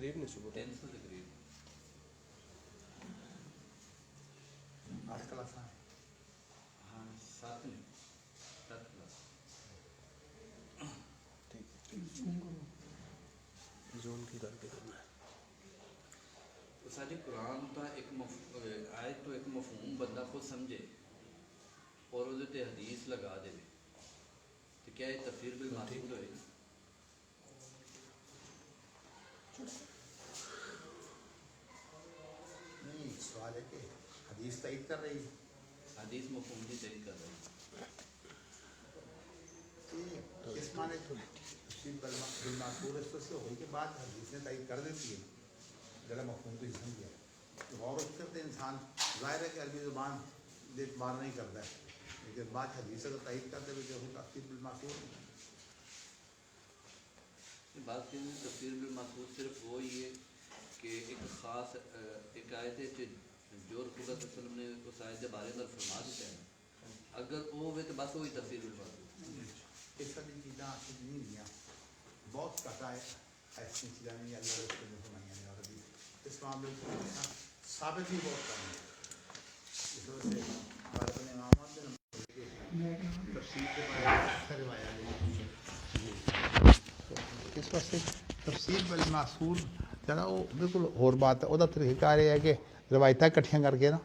قریب نہیں صبح 300 کے قریب 8 کلاس ہاں 7 میں 7 کلاس زون کی کر کے کرنا ہے. تو ساری قرآن کا ایک آیت تو ایک مفہوم بندہ خود سمجھے اور وہ حدیث لگا دے تو کیا یہ تفسیر بالمعصور ہوئے؟ نہیں، سوال ہے کہ حدیث تائید کر رہی ہے. حدیث مفہوم کی تحریر کر رہے ہیں. اس معنی تو تفسیر بالمعصور اس سے ہوئی کے بعد حدیثیں تائید کر دیتی ہے ذرا مفہوم کو سمجھ گیا. غور و فکر انسان ظاہر ہے کہ عربی زبان اعتبار نہیں کرتا ہے، لیکن بات حدیث کو تائید کرتے ہوئے جو تفسیر بالمعصور بات کی تفسیر بالمعصور صرف وہی ہے کہ ایک خاص ایک آیت ہے کہ جو رسول اللہ صلی اللہ علیہ وسلم نے اس آیت کے بارے میں فرما دیتا ہے، اگر وہ ہوئے تو بس وہی تفسیر بالمعصور. اس طرح کی چیزیں آپ سے نہیں دیا بہت کٹا ہے. ایسی چیزیں نہیں اللہ رسول نے فرمائی اور ابھی اس معاملے کو ثابت بھی بہت کم ہے. اس وجہ سے بھارت نے امامات نے تفسیر کے بارے میں روایات اس واسطے تفسیر بالمعصور ذرا وہ بالکل اور بات ہے. وہ طریقہ کار یہ ہے کہ روایتیں کٹھیاں کر کے نا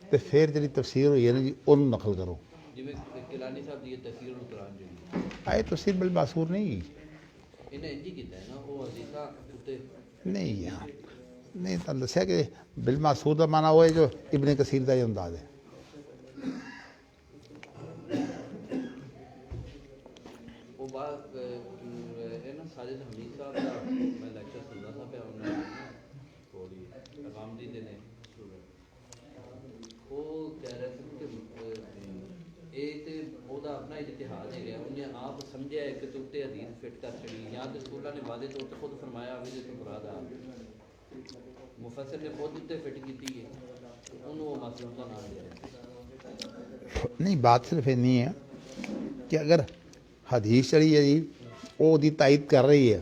تو پھر جی تفسیر ہوئی ہے نا جی انہوں نقل کرو. جی میں کلانی صاحب دی تفسیر القرآن جو آئے تفسیر بالمعصور نہیں انہیں انجی کیتا ہے نا وہ حدیثہ اتنے نہیں یہاں نہیں تو دسیا کہ بالمعصور کا معنی وہ ہے جو ابن کثیر کا یہ انداز ہے. وہ بات نا ساجد حمید صاحب کا میں لیکچر سننا تھا پہ انہیں تھوڑی عوام دی نے وہ کہہ رہے تھے کہ یہ تو وہ اپنا اجتہاد ہے گیا انہیں آپ سمجھا ہے کہ تو اتنے حدیث فٹ کر چڑی یا تو رسول اللہ نے واضح طور پہ خود فرمایا ہوئی تو مراد آ مفسر نے خود اتنے فٹ کی ہے انہوں وہ معصوم کا نام دے رہے نہیں. بات صرف یہ نہیں ہے کہ اگر حدیث چڑھی ہے جی وہ دی تائید کر رہی ہے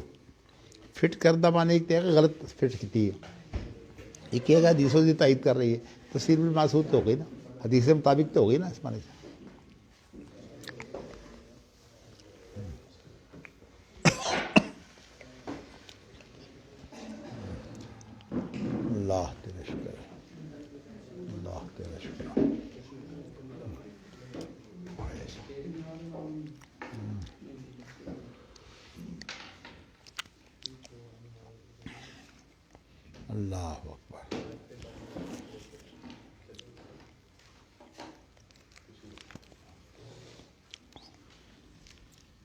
فٹ کردہ معنی ایک کہ غلط فٹ کی ہے ایک کہ حدیثوں کی تائید کر رہی ہے تفسیر بالمعصور تو ہو گئی نا حدیث کے مطابق تو ہو گئی نا اس معنی سے. اللہ تیرا شکر اللہ تیرا شکر اللہ اکبر.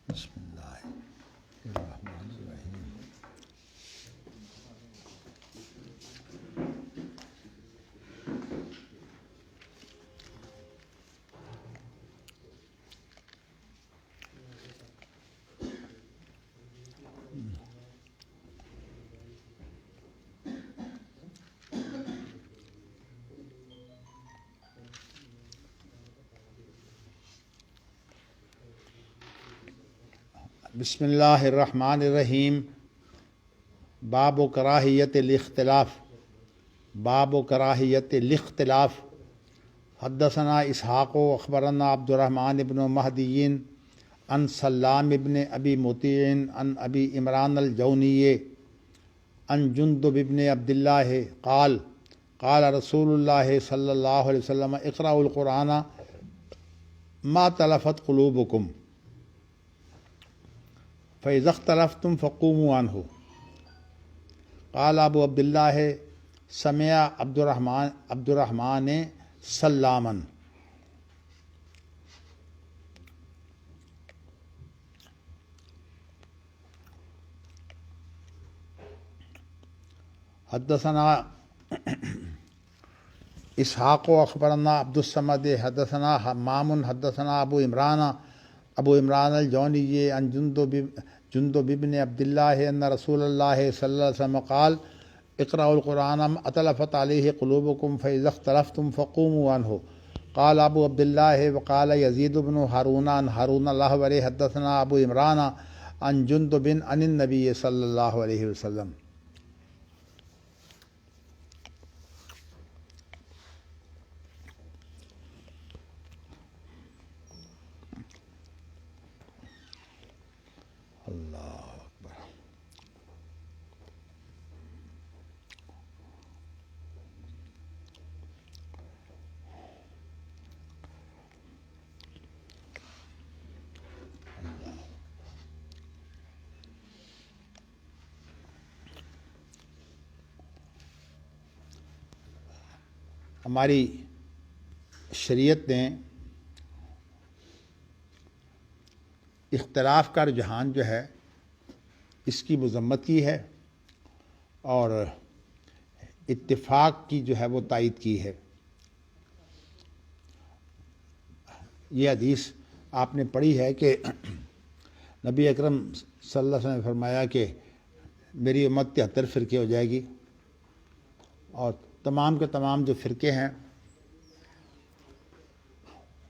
بسم اللہ الرحمن الرحیم. بسم اللہ الرحمن الرحیم. باب و کراہیت الاختلاف باب و کراہیت الاختلاف. حدثنا اسحاق و اخبرنا عبد الرحمن ابن مہدی عن سلام ابن ابی مطیع عن ابی عمران الجونی عن جندب ابن عبد اللہ قال قال رسول اللہ صلی اللہ علیہ وسلم اقرأوا القرآن ما تلفت قلوبکم فإذا اختلفتم فقوموا عنه. قال ابو عبد اللہ سمع عبد الرحمن سلاما. حدثنا اسحاق و اخبرنا عبد الصمد حدثنا حمام حدثنا ابو عمران الجونی عن جندب بن عبد اللہ ان رسول اللہ صلی اللہ علیہ وسلم قال اقرأوا القرآن اتلفت علیہ قلوبکم فإذا اختلفتم فقوموا عنہ. قال ابو عبد اللہ وقال یزید بن ہارون عن ہارون الاحول حدثنا ابو عمران عن جندب عن النبی صلی اللہ علیہ وسلم. ہماری شریعت نے اختلاف کا رجحان جو ہے اس کی مذمت کی ہے اور اتفاق کی جو ہے وہ تائید کی ہے۔ یہ حدیث آپ نے پڑھی ہے کہ نبی اکرم صلی اللہ علیہ وسلم نے فرمایا کہ میری امت 73 فرقے ہو جائے گی اور تمام کے تمام جو فرقے ہیں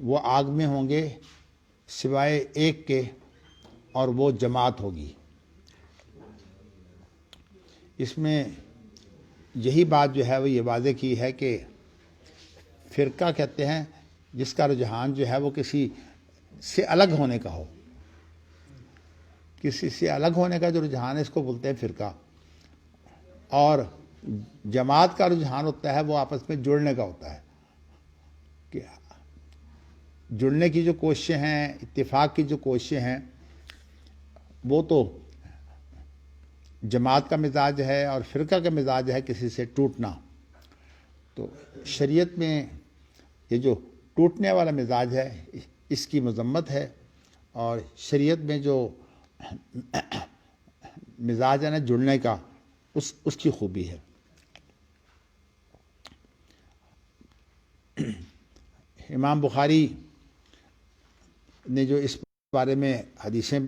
وہ آگ میں ہوں گے سوائے ایک کے، اور وہ جماعت ہوگی۔ اس میں یہی بات جو ہے وہ یہ واضح کی ہے کہ فرقہ کہتے ہیں جس کا رجحان جو ہے وہ کسی سے الگ ہونے کا ہو، کسی سے الگ ہونے کا جو رجحان ہے اس کو بولتے ہیں فرقہ، اور جماعت کا رجحان ہوتا ہے وہ آپس میں جڑنے کا ہوتا ہے، کہ جڑنے کی جو کوششیں ہیں، اتفاق کی جو کوششیں ہیں، وہ تو جماعت کا مزاج ہے، اور فرقہ کا مزاج ہے کسی سے ٹوٹنا۔ تو شریعت میں یہ جو ٹوٹنے والا مزاج ہے اس کی مذمت ہے، اور شریعت میں جو مزاج ہے نا جڑنے کا، اس کی خوبی ہے۔ امام بخاری نے جو اس بارے میں حدیثیں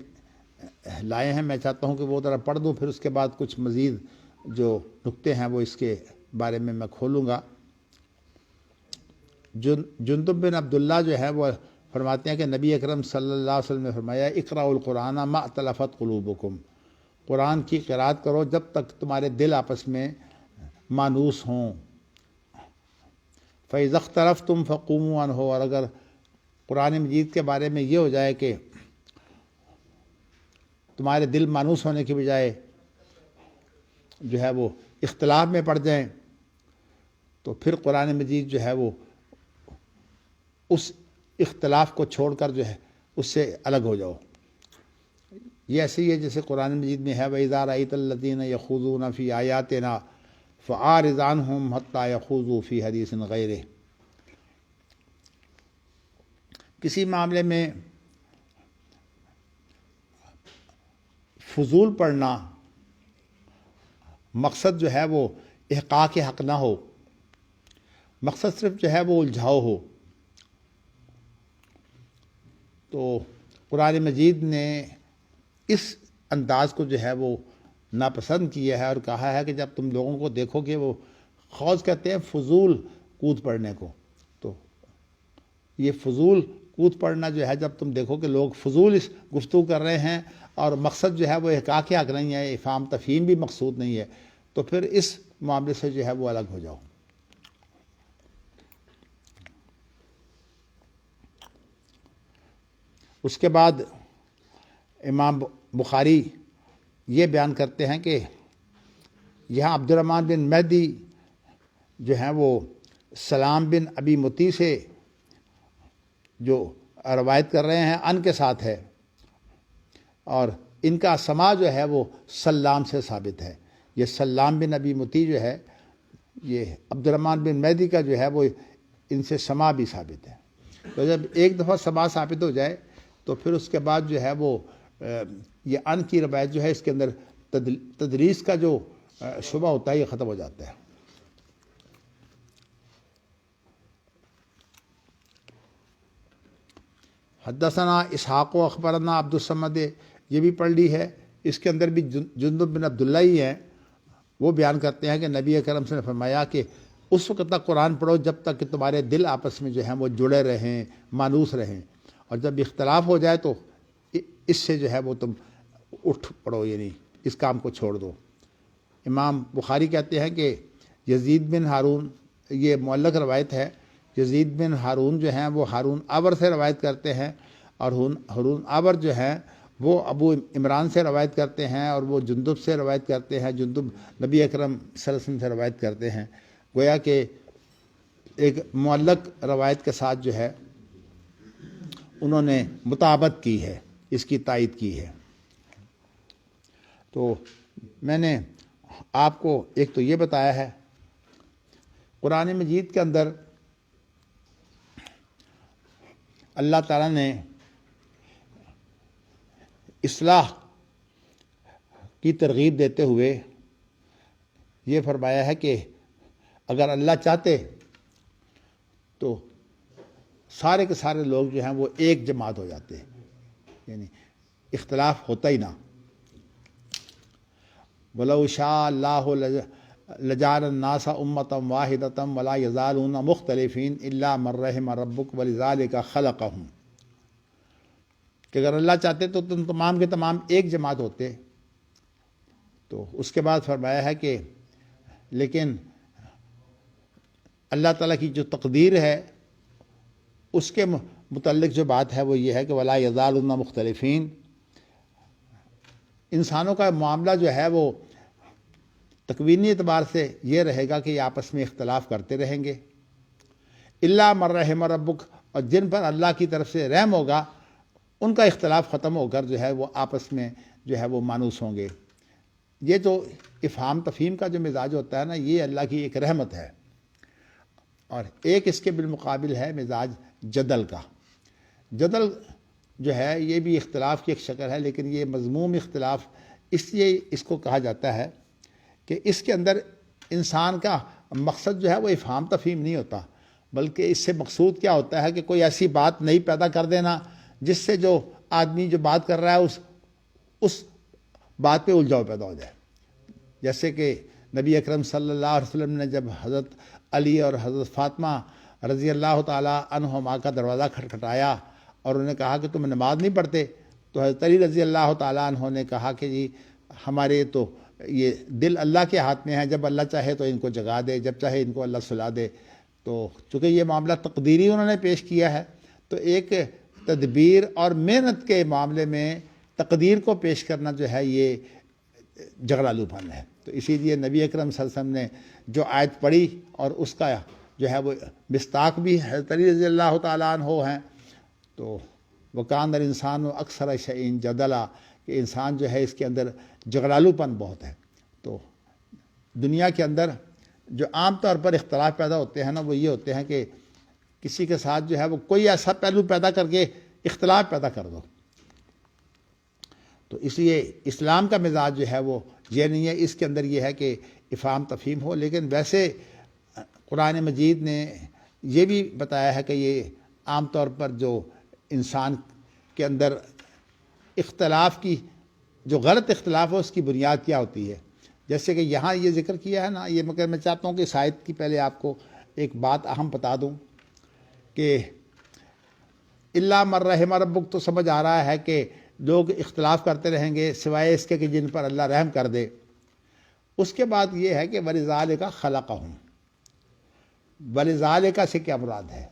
لائے ہیں، میں چاہتا ہوں کہ وہ ذرا پڑھ دوں، پھر اس کے بعد کچھ مزید جو نکتے ہیں وہ اس کے بارے میں کھولوں گا۔ جندب بن عبداللہ جو ہے وہ فرماتے ہیں کہ نبی اکرم صلی اللہ علیہ وسلم نے فرمایا اقرأوا القرآن ما ائتلفت قلوبکم، قرآن کی قرأت کرو جب تک تمہارے دل آپس میں مانوس ہوں۔ فَإِذَا اخْتَلَفْتُمْ فَقُومُوا عَنْهُ، اور اگر قرآن مجید کے بارے میں یہ ہو جائے کہ تمہارے دل مانوس ہونے کی بجائے جو ہے وہ اختلاف میں پڑ جائیں، تو پھر قرآن مجید جو ہے وہ اس اختلاف کو چھوڑ کر جو ہے اس سے الگ ہو جاؤ۔ یہ ایسے ہی ہے جیسے قرآن مجید میں ہے وَإِذَا رَأَيْتَ الَّذِينَ يَخُوضُونَ فِي آيَاتِنَا فَأَعْرِضْ عَنْهُمْ حَتَّى يَخُوضُوا فِي حَدِيثٍ غَيْرِهِ۔ کسی معاملے میں فضول پڑھنا، مقصد جو ہے وہ احقاق حق نہ ہو، مقصد صرف جو ہے وہ الجھاؤ ہو، تو قرآن مجید نے اس انداز کو جو ہے وہ ناپسند کیا ہے اور کہا ہے کہ جب تم لوگوں کو دیکھو کہ وہ خوض کہتے ہیں فضول کود پڑھنے کو، تو یہ فضول کود پڑھنا جو ہے جب تم دیکھو کہ لوگ فضول اس گفتگو کر رہے ہیں اور مقصد جو ہے وہ احقاق حق نہیں ہے، افہام تفہیم بھی مقصود نہیں ہے، تو پھر اس معاملے سے جو ہے وہ الگ ہو جاؤ۔ اس کے بعد امام بخاری یہ بیان کرتے ہیں کہ یہاں عبد الرحمن بن مہدی جو ہیں وہ سلام بن ابی متی سے جو روایت کر رہے ہیں ان کے ساتھ ہے، اور ان کا سما جو ہے وہ سلام سے ثابت ہے۔ یہ سلام بن ابی متی جو ہے یہ عبد الرحمن بن مہدی کا جو ہے وہ ان سے سما بھی ثابت ہے۔ تو جب ایک دفعہ سما ثابت ہو جائے تو پھر اس کے بعد جو ہے وہ یہ ان کی روایت جو ہے اس کے اندر تدلیس کا جو شبہ ہوتا ہے یہ ختم ہو جاتا ہے۔ حدثنا اسحاق و اخبرنا عبد الصمد، یہ بھی پڑھ لی ہے، اس کے اندر بھی جندب بن عبداللہ ہی ہیں، وہ بیان کرتے ہیں کہ نبی اکرم صلی اللہ علیہ وسلم نے فرمایا کہ اس وقت تک قرآن پڑھو جب تک کہ تمہارے دل آپس میں جو ہیں وہ جڑے رہیں، مانوس رہیں، اور جب اختلاف ہو جائے تو اس سے جو ہے وہ تم اٹھ پڑو، یعنی اس کام کو چھوڑ دو۔ امام بخاری کہتے ہیں کہ یزید بن ہارون، یہ معلق روایت ہے، یزید بن ہارون جو ہیں وہ ہارون آور سے روایت کرتے ہیں، اور ہارون آور جو ہیں وہ ابو عمران سے روایت کرتے ہیں، اور وہ جندب سے روایت کرتے ہیں، جندب نبی اکرم صلی اللہ علیہ وسلم سے روایت کرتے ہیں۔ گویا کہ ایک معلق روایت کے ساتھ جو ہے انہوں نے مطابقت کی ہے، اس کی تائید کی ہے۔ تو میں نے آپ کو ایک تو یہ بتایا ہے قرآن مجید کے اندر اللہ تعالیٰ نے اصلاح کی ترغیب دیتے ہوئے یہ فرمایا ہے کہ اگر اللہ چاہتے تو سارے کے سارے لوگ جو ہیں وہ ایک جماعت ہو جاتے، یعنی اختلاف ہوتا ہی نہ۔ وَلَوْ شَاءَ اللَّهُ لَجَعَلَ النَّاسَ أُمَّةً وَاحِدَةً وَلَا يَزَالُونَ مُخْتَلِفِينَ إِلَّا مَن رَّحِمَ رَبُّكَ وَلِذَٰلِكَ خَلَقَهُمْ، کہ اگر اللہ چاہتے تو تم تمام کے تمام ایک جماعت ہوتے۔ تو اس کے بعد فرمایا ہے کہ لیکن اللہ تعالیٰ کی جو تقدیر ہے اس کے متعلق جو بات ہے وہ یہ ہے کہ وَلَا يَزَالُونَ مُخْتَلِفِينَ، انسانوں کا معاملہ جو ہے وہ تکوینی اعتبار سے یہ رہے گا کہ یہ آپس میں اختلاف کرتے رہیں گے، الا من رحم ربک، اور جن پر اللہ کی طرف سے رحم ہوگا ان کا اختلاف ختم ہو کر جو ہے وہ آپس میں جو ہے وہ مانوس ہوں گے۔ یہ جو افہام تفہیم کا جو مزاج ہوتا ہے نا، یہ اللہ کی ایک رحمت ہے، اور ایک اس کے بالمقابل ہے مزاج جدل کا۔ جدل جو ہے یہ بھی اختلاف کی ایک شکل ہے، لیکن یہ مذموم اختلاف اس لیے اس کو کہا جاتا ہے کہ اس کے اندر انسان کا مقصد جو ہے وہ افہام تفہیم نہیں ہوتا، بلکہ اس سے مقصود کیا ہوتا ہے کہ کوئی ایسی بات نئی پیدا کر دینا جس سے جو آدمی جو بات کر رہا ہے اس بات پہ الجھاؤ پیدا ہو جائے۔ جیسے کہ نبی اکرم صلی اللہ علیہ وسلم نے جب حضرت علی اور حضرت فاطمہ رضی اللہ تعالیٰ عنہما کا دروازہ کھٹکھٹایا اور انہوں نے کہا کہ تم نماز نہیں پڑھتے، تو حضرت علی رضی اللہ تعالیٰ عنہ نے کہا کہ جی ہمارے تو یہ دل اللہ کے ہاتھ میں ہے، جب اللہ چاہے تو ان کو جگا دے، جب چاہے ان کو اللہ سلا دے۔ تو چونکہ یہ معاملہ تقدیری انہوں نے پیش کیا ہے، تو ایک تدبیر اور محنت کے معاملے میں تقدیر کو پیش کرنا جو ہے یہ جھگڑالو پن ہے۔ تو اسی لیے نبی اکرم صلی اللہ علیہ وسلم نے جو آیت پڑھی اور اس کا جو ہے وہ مصداق بھی حضرت علی رضی اللہ تعالیٰ عنہ ہیں، تو وَكَانَ الْإِنسَانُ أَكْثَرَ شَيْءٍ جَدَلًا، کہ انسان جو ہے اس کے اندر جھگڑالو پن بہت ہے۔ تو دنیا کے اندر جو عام طور پر اختلاف پیدا ہوتے ہیں نا، وہ یہ ہوتے ہیں کہ کسی کے ساتھ جو ہے وہ کوئی ایسا پہلو پیدا کر کے اختلاف پیدا کر دو۔ تو اس لیے اسلام کا مزاج جو ہے وہ یہ نہیں ہے، اس کے اندر یہ ہے کہ افہام تفہیم ہو، لیکن ویسے قرآن مجید نے یہ بھی بتایا ہے کہ یہ عام طور پر جو انسان کے اندر اختلاف کی جو غلط اختلاف ہے اس کی بنیاد کیا ہوتی ہے۔ جیسے کہ یہاں یہ ذکر کیا ہے نا، یہ مگر میں چاہتا ہوں کہ اس آیت کی پہلے آپ کو ایک بات اہم بتا دوں کہ الا من رحم ربک، تو سمجھ آ رہا ہے کہ لوگ اختلاف کرتے رہیں گے سوائے اس کے کہ جن پر اللہ رحم کر دے۔ اس کے بعد یہ ہے کہ وَلِذَٰلِکَ خَلَقَهُمْ، وَلِذَٰلِکَ سے کیا مراد ہے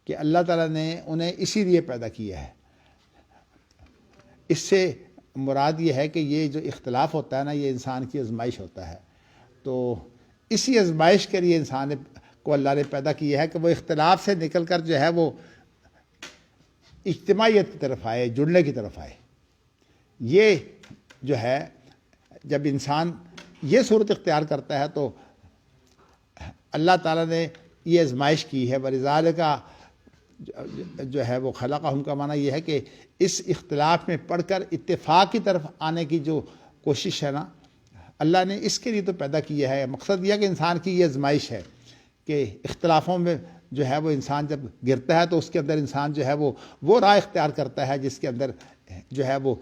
کہ اللہ تعالیٰ نے انہیں اسی لیے پیدا کیا ہے۔ اس سے مراد یہ ہے کہ یہ جو اختلاف ہوتا ہے نا، یہ انسان کی آزمائش ہوتا ہے۔ تو اسی آزمائش کے لیے انسان کو اللہ نے پیدا کیا ہے کہ وہ اختلاف سے نکل کر جو ہے وہ اجتماعیت کی طرف آئے، جڑنے کی طرف آئے۔ یہ جو ہے جب انسان یہ صورت اختیار کرتا ہے تو اللہ تعالیٰ نے یہ آزمائش کی ہے۔ وَلِذَٰلِکَ جو ہے وہ خلقہم کا معنی یہ ہے کہ اس اختلاف میں پڑھ کر اتفاق کی طرف آنے کی جو کوشش ہے نا، اللہ نے اس کے لیے تو پیدا کیا ہے۔ مقصد یہ کہ انسان کی یہ آزمائش ہے کہ اختلافوں میں جو ہے وہ انسان جب گرتا ہے تو اس کے اندر انسان جو ہے وہ راہ اختیار کرتا ہے جس کے اندر جو ہے وہ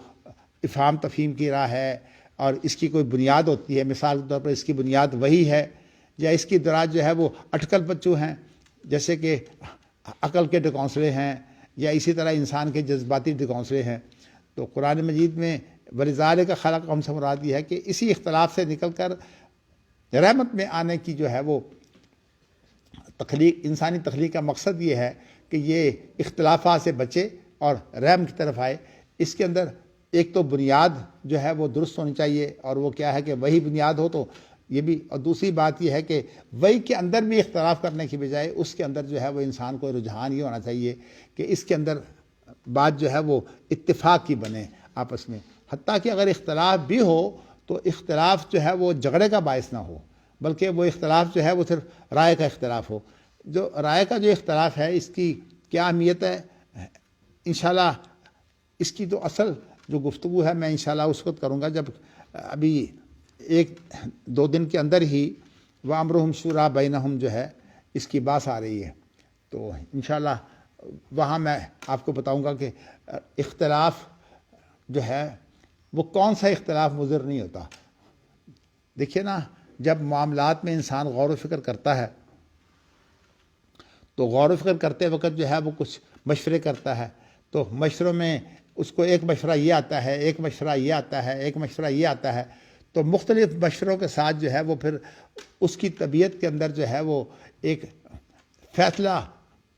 افہام تفہیم کی راہ ہے، اور اس کی کوئی بنیاد ہوتی ہے۔ مثال کے طور پر اس کی بنیاد وہی ہے، یا اس کی دراز جو ہے وہ اٹکل پچو ہیں، جیسے کہ عقل کے ڈکونسلے ہیں، یا اسی طرح انسان کے جذباتی ڈکونسلے ہیں۔ تو قرآن مجید میں وَلِذَٰلِکَ خَلَقَهُمْ سے مراد یہ ہے کہ اسی اختلاف سے نکل کر رحمت میں آنے کی جو ہے وہ تخلیق، انسانی تخلیق کا مقصد یہ ہے کہ یہ اختلافات سے بچے اور رحم کی طرف آئے۔ اس کے اندر ایک تو بنیاد جو ہے وہ درست ہونی چاہیے، اور وہ کیا ہے کہ وہی بنیاد ہو تو یہ بھی، اور دوسری بات یہ ہے کہ وہی کے اندر بھی اختلاف کرنے کی بجائے اس کے اندر جو ہے وہ انسان کو رجحان یہ ہونا چاہیے کہ اس کے اندر بات جو ہے وہ اتفاق کی بنے آپس میں، حتیٰ کہ اگر اختلاف بھی ہو تو اختلاف جو ہے وہ جھگڑے کا باعث نہ ہو، بلکہ وہ اختلاف جو ہے وہ صرف رائے کا اختلاف ہو. جو رائے کا جو اختلاف ہے اس کی کیا اہمیت ہے، انشاءاللہ اس کی تو اصل جو گفتگو ہے میں انشاءاللہ اس وقت کروں گا جب ابھی 1-2 دن کے اندر ہی وَأَمْرُهُمْ شُورَىٰ بَيْنَهُمْ جو ہے اس کی بات آ رہی ہے. تو انشاءاللہ وہاں میں آپ کو بتاؤں گا کہ اختلاف جو ہے وہ کون سا اختلاف مضر نہیں ہوتا. دیکھیے نا، جب معاملات میں انسان غور و فکر کرتا ہے تو غور و فکر کرتے وقت جو ہے وہ کچھ مشورے کرتا ہے، تو مشوروں میں اس کو ایک مشورہ یہ آتا ہے، ایک مشورہ یہ آتا ہے، ایک مشورہ یہ آتا ہے. تو مختلف مشوروں کے ساتھ جو ہے وہ پھر اس کی طبیعت کے اندر جو ہے وہ ایک فیصلہ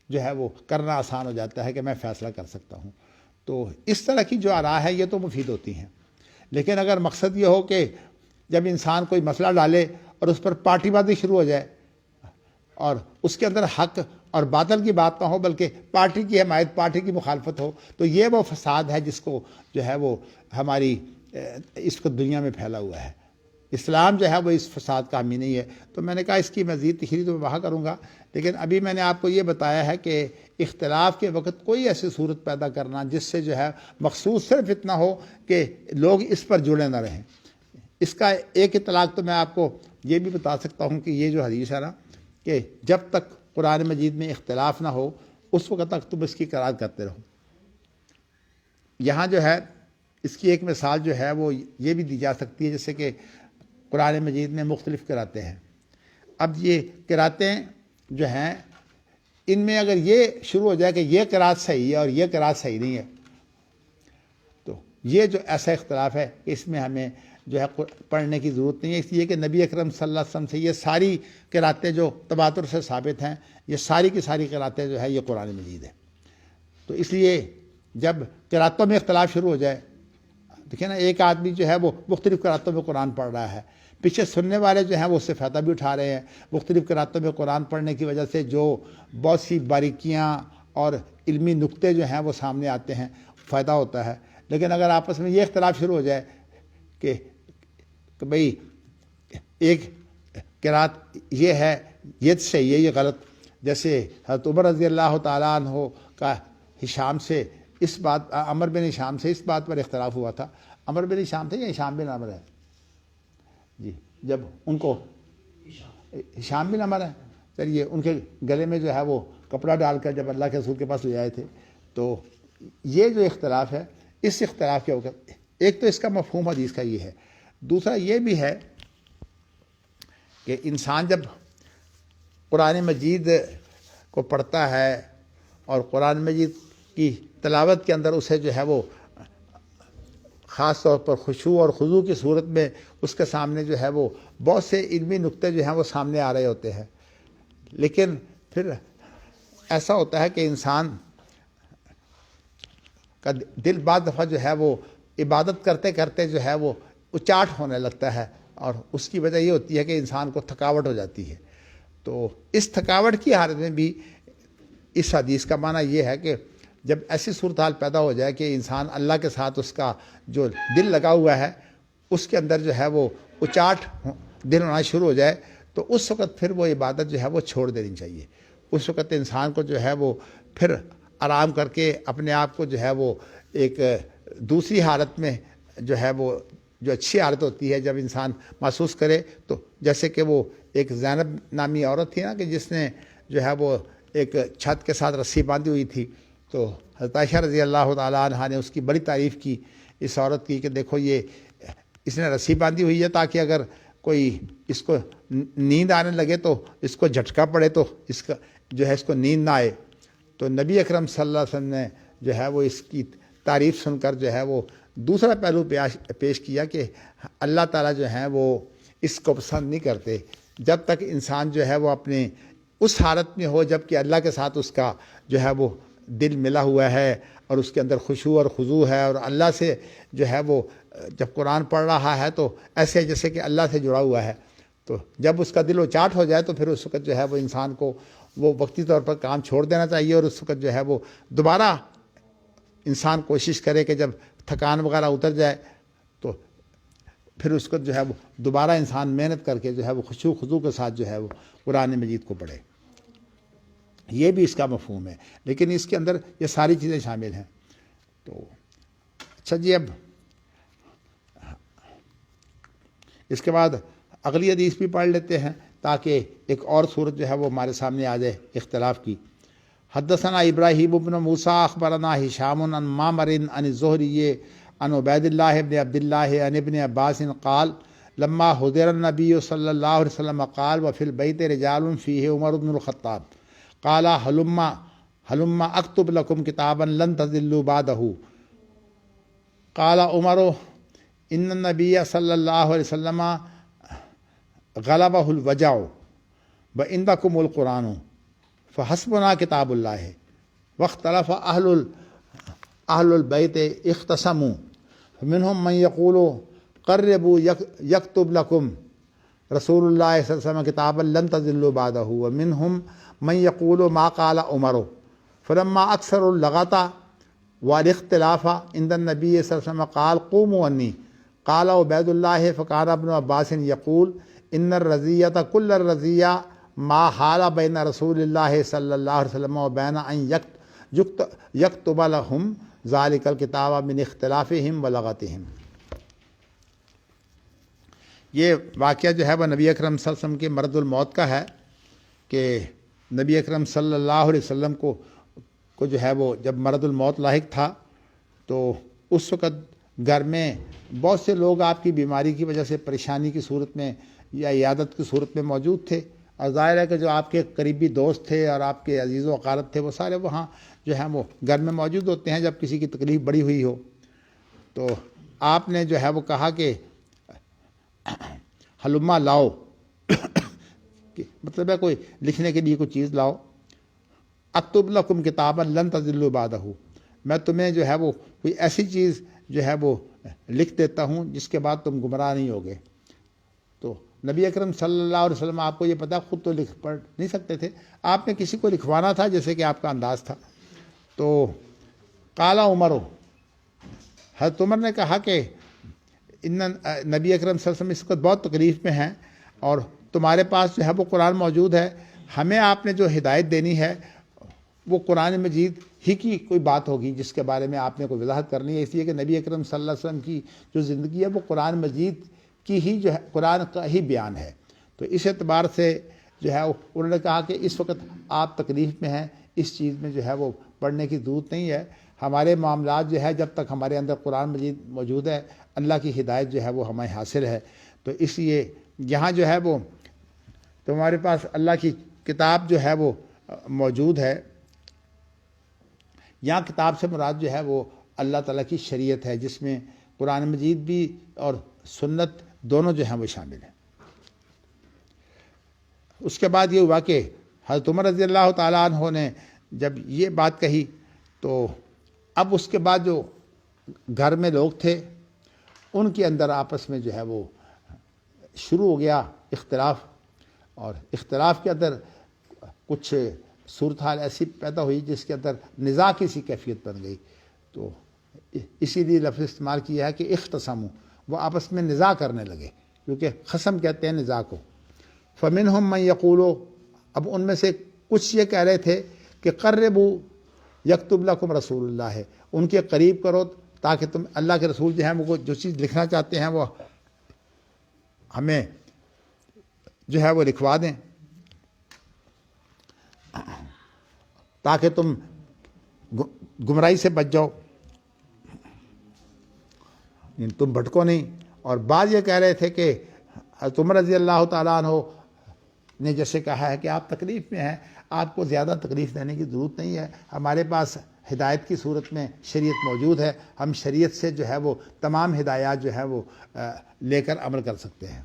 جو ہے وہ کرنا آسان ہو جاتا ہے کہ میں فیصلہ کر سکتا ہوں. تو اس طرح کی جو آراء ہے یہ تو مفید ہوتی ہیں. لیکن اگر مقصد یہ ہو کہ جب انسان کوئی مسئلہ ڈالے اور اس پر پارٹی بازی شروع ہو جائے اور اس کے اندر حق اور باطل کی بات نہ ہو بلکہ پارٹی کی حمایت، پارٹی کی مخالفت ہو، تو یہ وہ فساد ہے جس کو جو ہے وہ ہماری اس وقت دنیا میں پھیلا ہوا ہے. اسلام جو ہے وہ اس فساد کا حامی نہیں ہے. تو میں نے کہا اس کی مزید تشریح تو میں وہاں کروں گا، لیکن ابھی میں نے آپ کو یہ بتایا ہے کہ اختلاف کے وقت کوئی ایسی صورت پیدا کرنا جس سے جو ہے مخصوص صرف اتنا ہو کہ لوگ اس پر جڑے نہ رہیں. اس کا ایک اطلاق تو میں آپ کو یہ بھی بتا سکتا ہوں کہ یہ جو حدیث ہے نا کہ جب تک قرآن مجید میں اختلاف نہ ہو اس وقت تک تم اس کی قرات کرتے رہو. یہاں جو ہے اس کی ایک مثال جو ہے وہ یہ بھی دی جا سکتی ہے، جیسے کہ قرآن مجید میں مختلف قراتیں ہیں. اب یہ قراتیں جو ہیں ان میں اگر یہ شروع ہو جائے کہ یہ قرات صحیح ہے اور یہ قرات صحیح نہیں ہے، تو یہ جو ایسا اختلاف ہے کہ اس میں ہمیں جو ہے پڑھنے کی ضرورت نہیں ہے. اس لیے کہ نبی اکرم صلی اللہ علیہ وسلم سے یہ ساری قراتیں جو تواتر سے ثابت ہیں، یہ ساری کی ساری قراتیں جو ہے یہ قرآن مجید ہے. تو اس لیے جب قراتوں میں اختلاف شروع ہو جائے، دیکھیں نا ایک آدمی جو ہے وہ مختلف قراتوں میں قرآن پڑھ رہا ہے، پیچھے سننے والے جو ہیں وہ اس سے فائدہ بھی اٹھا رہے ہیں. مختلف قراتوں میں قرآن پڑھنے کی وجہ سے جو بہت سی باریکیاں اور علمی نقطے جو ہیں وہ سامنے آتے ہیں، فائدہ ہوتا ہے. لیکن اگر آپس میں یہ اختلاف شروع ہو جائے کہ بھئی ایک قرات یہ ہے، یہ صحیح ہے، یہ غلط، جیسے حضرت عمر رضی اللہ تعالیٰ عنہ کا ہشام سے اس بات، عمر بن ہشام سے اس بات پر اختلاف ہوا تھا. عمر بن ہشام تھے یا ہشام بن عمر ہے؟ جی، جب ان کو ہشام بن عمر ہے، چلیے ان کے گلے میں جو ہے وہ کپڑا ڈال کر جب اللہ کے رسول کے پاس لے آئے تھے، تو یہ جو اختلاف ہے اس اختلاف کے وقت ایک تو اس کا مفہوم حدیث کا یہ ہے، دوسرا یہ بھی ہے کہ انسان جب قرآن مجید کو پڑھتا ہے اور قرآن مجید کی تلاوت کے اندر اسے جو ہے وہ خاص طور پر خشوع اور خضوع کی صورت میں اس کے سامنے جو ہے وہ بہت سے علمی نقطے جو ہیں وہ سامنے آ رہے ہوتے ہیں. لیکن پھر ایسا ہوتا ہے کہ انسان کا دل بعض دفعہ جو ہے وہ عبادت کرتے کرتے جو ہے وہ اچاٹ ہونے لگتا ہے، اور اس کی وجہ یہ ہوتی ہے کہ انسان کو تھکاوٹ ہو جاتی ہے. تو اس تھکاوٹ کی حالت میں بھی اس حدیث کا معنی یہ ہے کہ جب ایسی صورتحال پیدا ہو جائے کہ انسان اللہ کے ساتھ اس کا جو دل لگا ہوا ہے اس کے اندر جو ہے وہ اچاٹ دل ہونا شروع ہو جائے، تو اس وقت پھر وہ عبادت جو ہے وہ چھوڑ دینی چاہیے. اس وقت انسان کو جو ہے وہ پھر آرام کر کے اپنے آپ کو جو ہے وہ ایک دوسری حالت میں جو ہے وہ جو اچھی حالت ہوتی ہے جب انسان محسوس کرے. تو جیسے کہ وہ ایک زینب نامی عورت تھی نا کہ جس نے جو ہے وہ ایک چھت کے ساتھ رسی باندھی ہوئی تھی، تو حضرت عائشہ رضی اللہ تعالیٰ عنہ نے اس کی بڑی تعریف کی اس عورت کی کہ دیکھو یہ اس نے رسی باندھی ہوئی ہے تاکہ اگر کوئی اس کو نیند آنے لگے تو اس کو جھٹکا پڑے تو اس کا جو ہے اس کو نیند نہ آئے. تو نبی اکرم صلی اللہ علیہ وسلم نے جو ہے وہ اس کی تعریف سن کر جو ہے وہ دوسرا پہلو پیش کیا کہ اللہ تعالیٰ جو ہیں وہ اس کو پسند نہیں کرتے جب تک انسان جو ہے وہ اپنے اس حالت میں ہو جب کہ اللہ کے ساتھ اس کا جو ہے وہ دل ملا ہوا ہے اور اس کے اندر خشوع اور خضوع ہے، اور اللہ سے جو ہے وہ جب قرآن پڑھ رہا ہے تو ایسے جیسے کہ اللہ سے جڑا ہوا ہے. تو جب اس کا دل اچاٹ ہو جائے تو پھر اس وقت جو ہے وہ انسان کو وہ وقتی طور پر کام چھوڑ دینا چاہیے، اور اس وقت جو ہے وہ دوبارہ انسان کوشش کرے کہ جب تھکان وغیرہ اتر جائے تو پھر اس کو جو ہے وہ دوبارہ انسان محنت کر کے جو ہے وہ خشوع خضوع کے ساتھ جو ہے وہ قرآن مجید کو پڑھے. یہ بھی اس کا مفہوم ہے، لیکن اس کے اندر یہ ساری چیزیں شامل ہیں. تو اچھا جی، اب اس کے بعد اگلی حدیث بھی پڑھ لیتے ہیں تاکہ ایک اور صورت جو ہے وہ ہمارے سامنے آ جائے اختلاف کی. حدثنا ابراہیم بن موسیٰ اخبرنا ہشام عن معمر عن الزہری عن عبید اللہ بن عبد اللہ عن ابن عباس قال لما حضر النبی صلی اللہ علیہ وسلم قال وفی البیت رجال فیہ عمر بن الخطاب قال هلم اکتب لکم کتابا لن تضلوا بعدہ. قال عمر ان النبی صلی اللہ علیہ وسلم غلبہ الوجع وعندکم القرآن فحسبنا کتاب اللہ. واختلف اہل البیت اختصموا منهم من یقول قربوا یکتب لکم رسول اللہ صلی اللہ علیہ وسلم کتابا لن تضلوا بعدہ ومنهم من یقول ما قال عمر. فلما اکثر اللغط والاختلاف عند النبی صلی اللہ علیہ وسلم قال قوموا عنی. قال عبید اللہ فکان ابن عباس یقول ان الرضیۃ کل الرضیہ ما حال بین رسول اللہ صلی اللہ علیہ وسلم و بین ان یکتب لہم ذالک الکتاب من اختلافہم و لغتہم. یہ واقعہ جو ہے وہ نبی اکرم صلی اللہ علیہ وسلم کے مرض الموت کا ہے کہ نبی اکرم صلی اللہ علیہ وسلم کو جو ہے وہ جب مرض الموت لاحق تھا تو اس وقت گھر میں بہت سے لوگ آپ کی بیماری کی وجہ سے پریشانی کی صورت میں یا عیادت کی صورت میں موجود تھے، اور ظاہر ہے کہ جو آپ کے قریبی دوست تھے اور آپ کے عزیز و اقارب تھے وہ سارے وہاں جو ہیں وہ گھر میں موجود ہوتے ہیں جب کسی کی تکلیف بڑی ہوئی ہو. تو آپ نے جو ہے وہ کہا کہ حلما لاؤ مطلب ہے کوئی لکھنے کے لیے کوئی چیز لاؤ. اکتب لکم کتابا لن تضلوا بعدہ، میں تمہیں جو ہے وہ کوئی ایسی چیز جو ہے وہ لکھ دیتا ہوں جس کے بعد تم گمراہ نہیں ہوگے. تو نبی اکرم صلی اللہ علیہ وسلم آپ کو یہ پتہ خود تو لکھ پڑھ نہیں سکتے تھے، آپ نے کسی کو لکھوانا تھا جیسے کہ آپ کا انداز تھا. تو قال عمر، حضرت عمر نے کہا کہ نبی اکرم صلی اللہ علیہ وسلم اس وقت بہت تکلیف میں ہیں اور تمہارے پاس جو ہے وہ قرآن موجود ہے، ہمیں آپ نے جو ہدایت دینی ہے وہ قرآن مجید ہی کی کوئی بات ہوگی جس کے بارے میں آپ نے کوئی وضاحت کرنی ہے، اس لیے کہ نبی اکرم صلی اللہ علیہ وسلم کی جو زندگی ہے وہ قرآن مجید کی ہی جو ہے قرآن کا ہی بیان ہے. تو اس اعتبار سے جو ہے انہوں نے کہا کہ اس وقت آپ تکلیف میں ہیں، اس چیز میں جو ہے وہ پڑھنے کی ضرورت نہیں ہے. ہمارے معاملات جو ہے جب تک ہمارے اندر قرآن مجید موجود ہے اللہ کی ہدایت جو ہے وہ ہمیں حاصل ہے. تو اس لیے یہاں جو ہے وہ تو ہمارے پاس اللہ کی کتاب جو ہے وہ موجود ہے. یہاں کتاب سے مراد جو ہے وہ اللہ تعالیٰ کی شریعت ہے جس میں قرآن مجید بھی اور سنت دونوں جو ہیں وہ شامل ہیں. اس کے بعد یہ ہوا کہ حضرت عمر رضی اللہ تعالیٰ عنہ نے جب یہ بات کہی تو اب اس کے بعد جو گھر میں لوگ تھے ان کے اندر آپس میں جو ہے وہ شروع ہو گیا اختلاف، اور اختلاف کے اندر کچھ صورتحال ایسی پیدا ہوئی جس کے اندر نزاع کی سی کیفیت بن گئی. تو اسی لیے لفظ استعمال کیا ہے کہ اختصموا، وہ آپس میں نزاع کرنے لگے کیونکہ خصم کہتے ہیں نزاع کو. فمنہم من یقول، اب ان میں سے کچھ یہ کہہ رہے تھے کہ قربوا یکتب لکم رسول اللہ ہے، ان کے قریب کرو تاکہ تم اللہ کے رسول جو ہیں وہ جو چیز لکھنا چاہتے ہیں وہ ہمیں جو ہے وہ لکھوا دیں تاکہ تم گمراہی سے بچ جاؤ، تم بھٹکو نہیں. اور بعض یہ کہہ رہے تھے کہ حضرت عمر رضی اللہ تعالیٰ عنہ نے جیسے کہا ہے کہ آپ تکلیف میں ہیں، آپ کو زیادہ تکلیف دینے کی ضرورت نہیں ہے، ہمارے پاس ہدایت کی صورت میں شریعت موجود ہے، ہم شریعت سے جو ہے وہ تمام ہدایات جو ہے وہ لے کر عمل کر سکتے ہیں.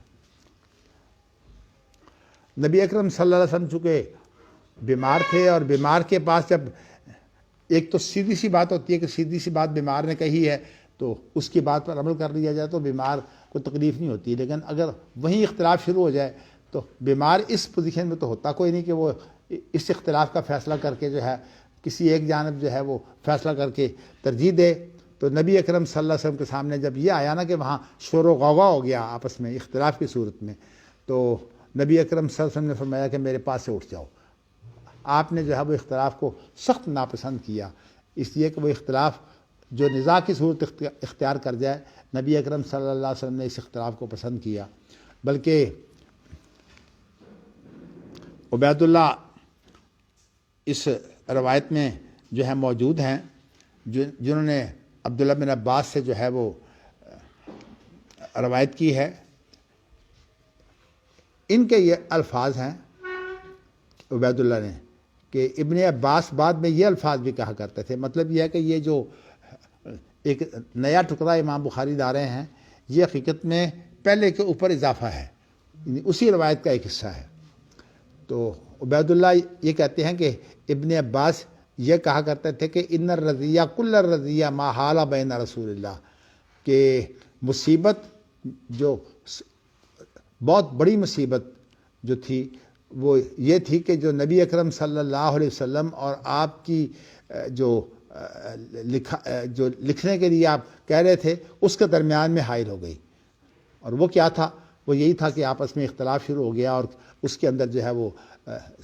نبی اکرم صلی اللہ علیہ وسلم چونکہ بیمار تھے اور بیمار کے پاس جب ایک تو سیدھی سی بات ہوتی ہے کہ سیدھی سی بات بیمار نے کہی ہے تو اس کی بات پر عمل کر لیا جائے تو بیمار کو تکلیف نہیں ہوتی، لیکن اگر وہیں اختلاف شروع ہو جائے تو بیمار اس پوزیشن میں تو ہوتا کوئی نہیں کہ وہ اس اختلاف کا فیصلہ کر کے جو ہے کسی ایک جانب جو ہے وہ فیصلہ کر کے ترجیح دے. تو نبی اکرم صلی اللہ علیہ وسلم کے سامنے جب یہ آیا نا کہ وہاں شور و غوغا ہو گیا آپس میں اختلاف کی صورت میں، تو نبی اکرم صلی اللہ علیہ وسلم نے فرمایا کہ میرے پاس سے اٹھ جاؤ۔ آپ نے جو ہے وہ اختلاف کو سخت ناپسند کیا، اس لیے کہ وہ اختلاف جو نزاع کی صورت اختیار کر جائے، نبی اکرم صلی اللہ علیہ وسلم نے اس اختلاف کو پسند کیا۔ بلکہ عبید اللہ اس روایت میں جو ہے موجود ہیں، جنہوں نے عبداللہ بن عباس سے جو ہے وہ روایت کی ہے۔ ان کے یہ الفاظ ہیں عبید اللہ نے کہ ابن عباس بعد میں یہ الفاظ بھی کہا کرتے تھے، مطلب یہ ہے کہ یہ جو ایک نیا ٹکڑا امام بخاری لا رہے ہیں، یہ حقیقت میں پہلے کے اوپر اضافہ ہے، یعنی اسی روایت کا ایک حصہ ہے۔ تو عبید اللہ یہ کہتے ہیں کہ ابن عباس یہ کہا کرتے تھے کہ ان الرضیہ کل الرضیہ ما حال بین رسول اللہ، کہ مصیبت جو بہت بڑی مصیبت جو تھی وہ یہ تھی کہ جو نبی اکرم صلی اللہ علیہ وسلم اور آپ کی جو لکھنے کے لیے آپ کہہ رہے تھے اس کے درمیان میں حائل ہو گئی۔ اور وہ کیا تھا؟ وہ یہی تھا کہ آپس میں اختلاف شروع ہو گیا اور اس کے اندر جو ہے وہ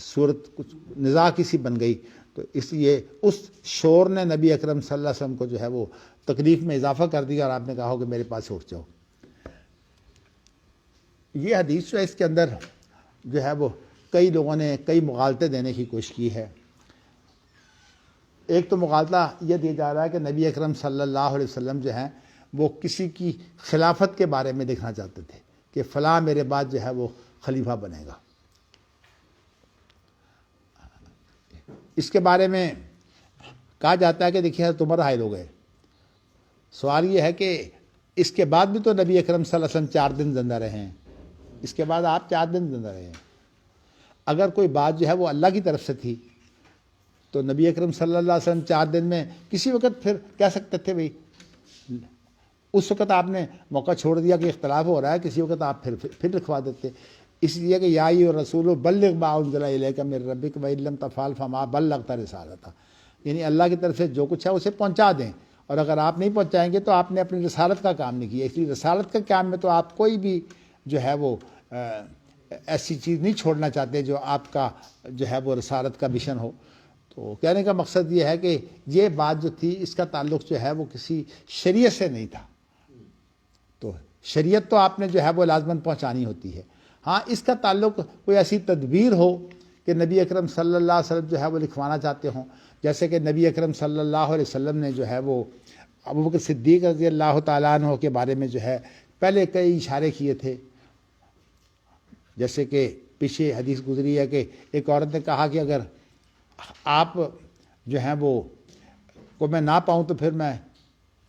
صورت کچھ نزاع کی سی بن گئی۔ تو اس لیے اس شور نے نبی اکرم صلی اللہ علیہ وسلم کو جو ہے وہ تکلیف میں اضافہ کر دیا اور آپ نے کہا ہو کہ میرے پاس سے اٹھ جاؤ۔ یہ حدیث جو ہے اس کے اندر جو ہے وہ کئی لوگوں نے کئی مغالطے دینے کی کوشش کی ہے۔ ایک تو مغالطہ یہ دیا جا رہا ہے کہ نبی اکرم صلی اللہ علیہ وسلم جو ہیں وہ کسی کی خلافت کے بارے میں دیکھنا چاہتے تھے کہ فلاں میرے بعد جو ہے وہ خلیفہ بنے گا۔ اس کے بارے میں کہا جاتا ہے کہ دیکھیے حضرت عمر حائل ہو گئے۔ سوال یہ ہے کہ اس کے بعد بھی تو نبی اکرم صلی اللہ علیہ وسلم 4 دن زندہ رہے ہیں، اس کے بعد آپ 4 دن زندہ رہے ہیں۔ اگر کوئی بات جو ہے وہ اللہ کی طرف سے تھی تو نبی اکرم صلی اللہ علیہ وسلم 4 دن میں کسی وقت پھر کہہ سکتے تھے بھئی، اس وقت آپ نے موقع چھوڑ دیا کہ اختلاف ہو رہا ہے، کسی وقت آپ پھر لکھوا دیتے۔ اس لیے کہ یا ایھا الرسول بلغ ما انزل الیک من ربک وان لم تفعل فما بلغت رسالتہ، یعنی اللہ کی طرف سے جو کچھ ہے اسے پہنچا دیں، اور اگر آپ نہیں پہنچائیں گے تو آپ نے اپنی رسالت کا کام نہیں کیا۔ اس لیے رسالت کے کام میں تو آپ کوئی بھی جو ہے وہ ایسی چیز نہیں چھوڑنا چاہتے جو آپ کا جو ہے وہ رسالت کا مشن ہو۔ تو کہنے کا مقصد یہ ہے کہ یہ بات جو تھی اس کا تعلق جو ہے وہ کسی شریعت سے نہیں تھا، تو شریعت تو آپ نے جو ہے وہ لازماً پہنچانی ہوتی ہے۔ ہاں اس کا تعلق کوئی ایسی تدبیر ہو کہ نبی اکرم صلی اللہ علیہ وسلم جو ہے وہ لکھوانا چاہتے ہوں، جیسے کہ نبی اکرم صلی اللہ علیہ وسلم نے جو ہے وہ ابوبکر صدیق رضی اللہ تعالیٰ عنہ کے بارے میں جو ہے پہلے کئی اشارے کیے تھے۔ جیسے کہ پیچھے حدیث گزری ہے کہ ایک عورت نے کہا کہ اگر آپ جو ہیں وہ کو میں نہ پاؤں تو پھر میں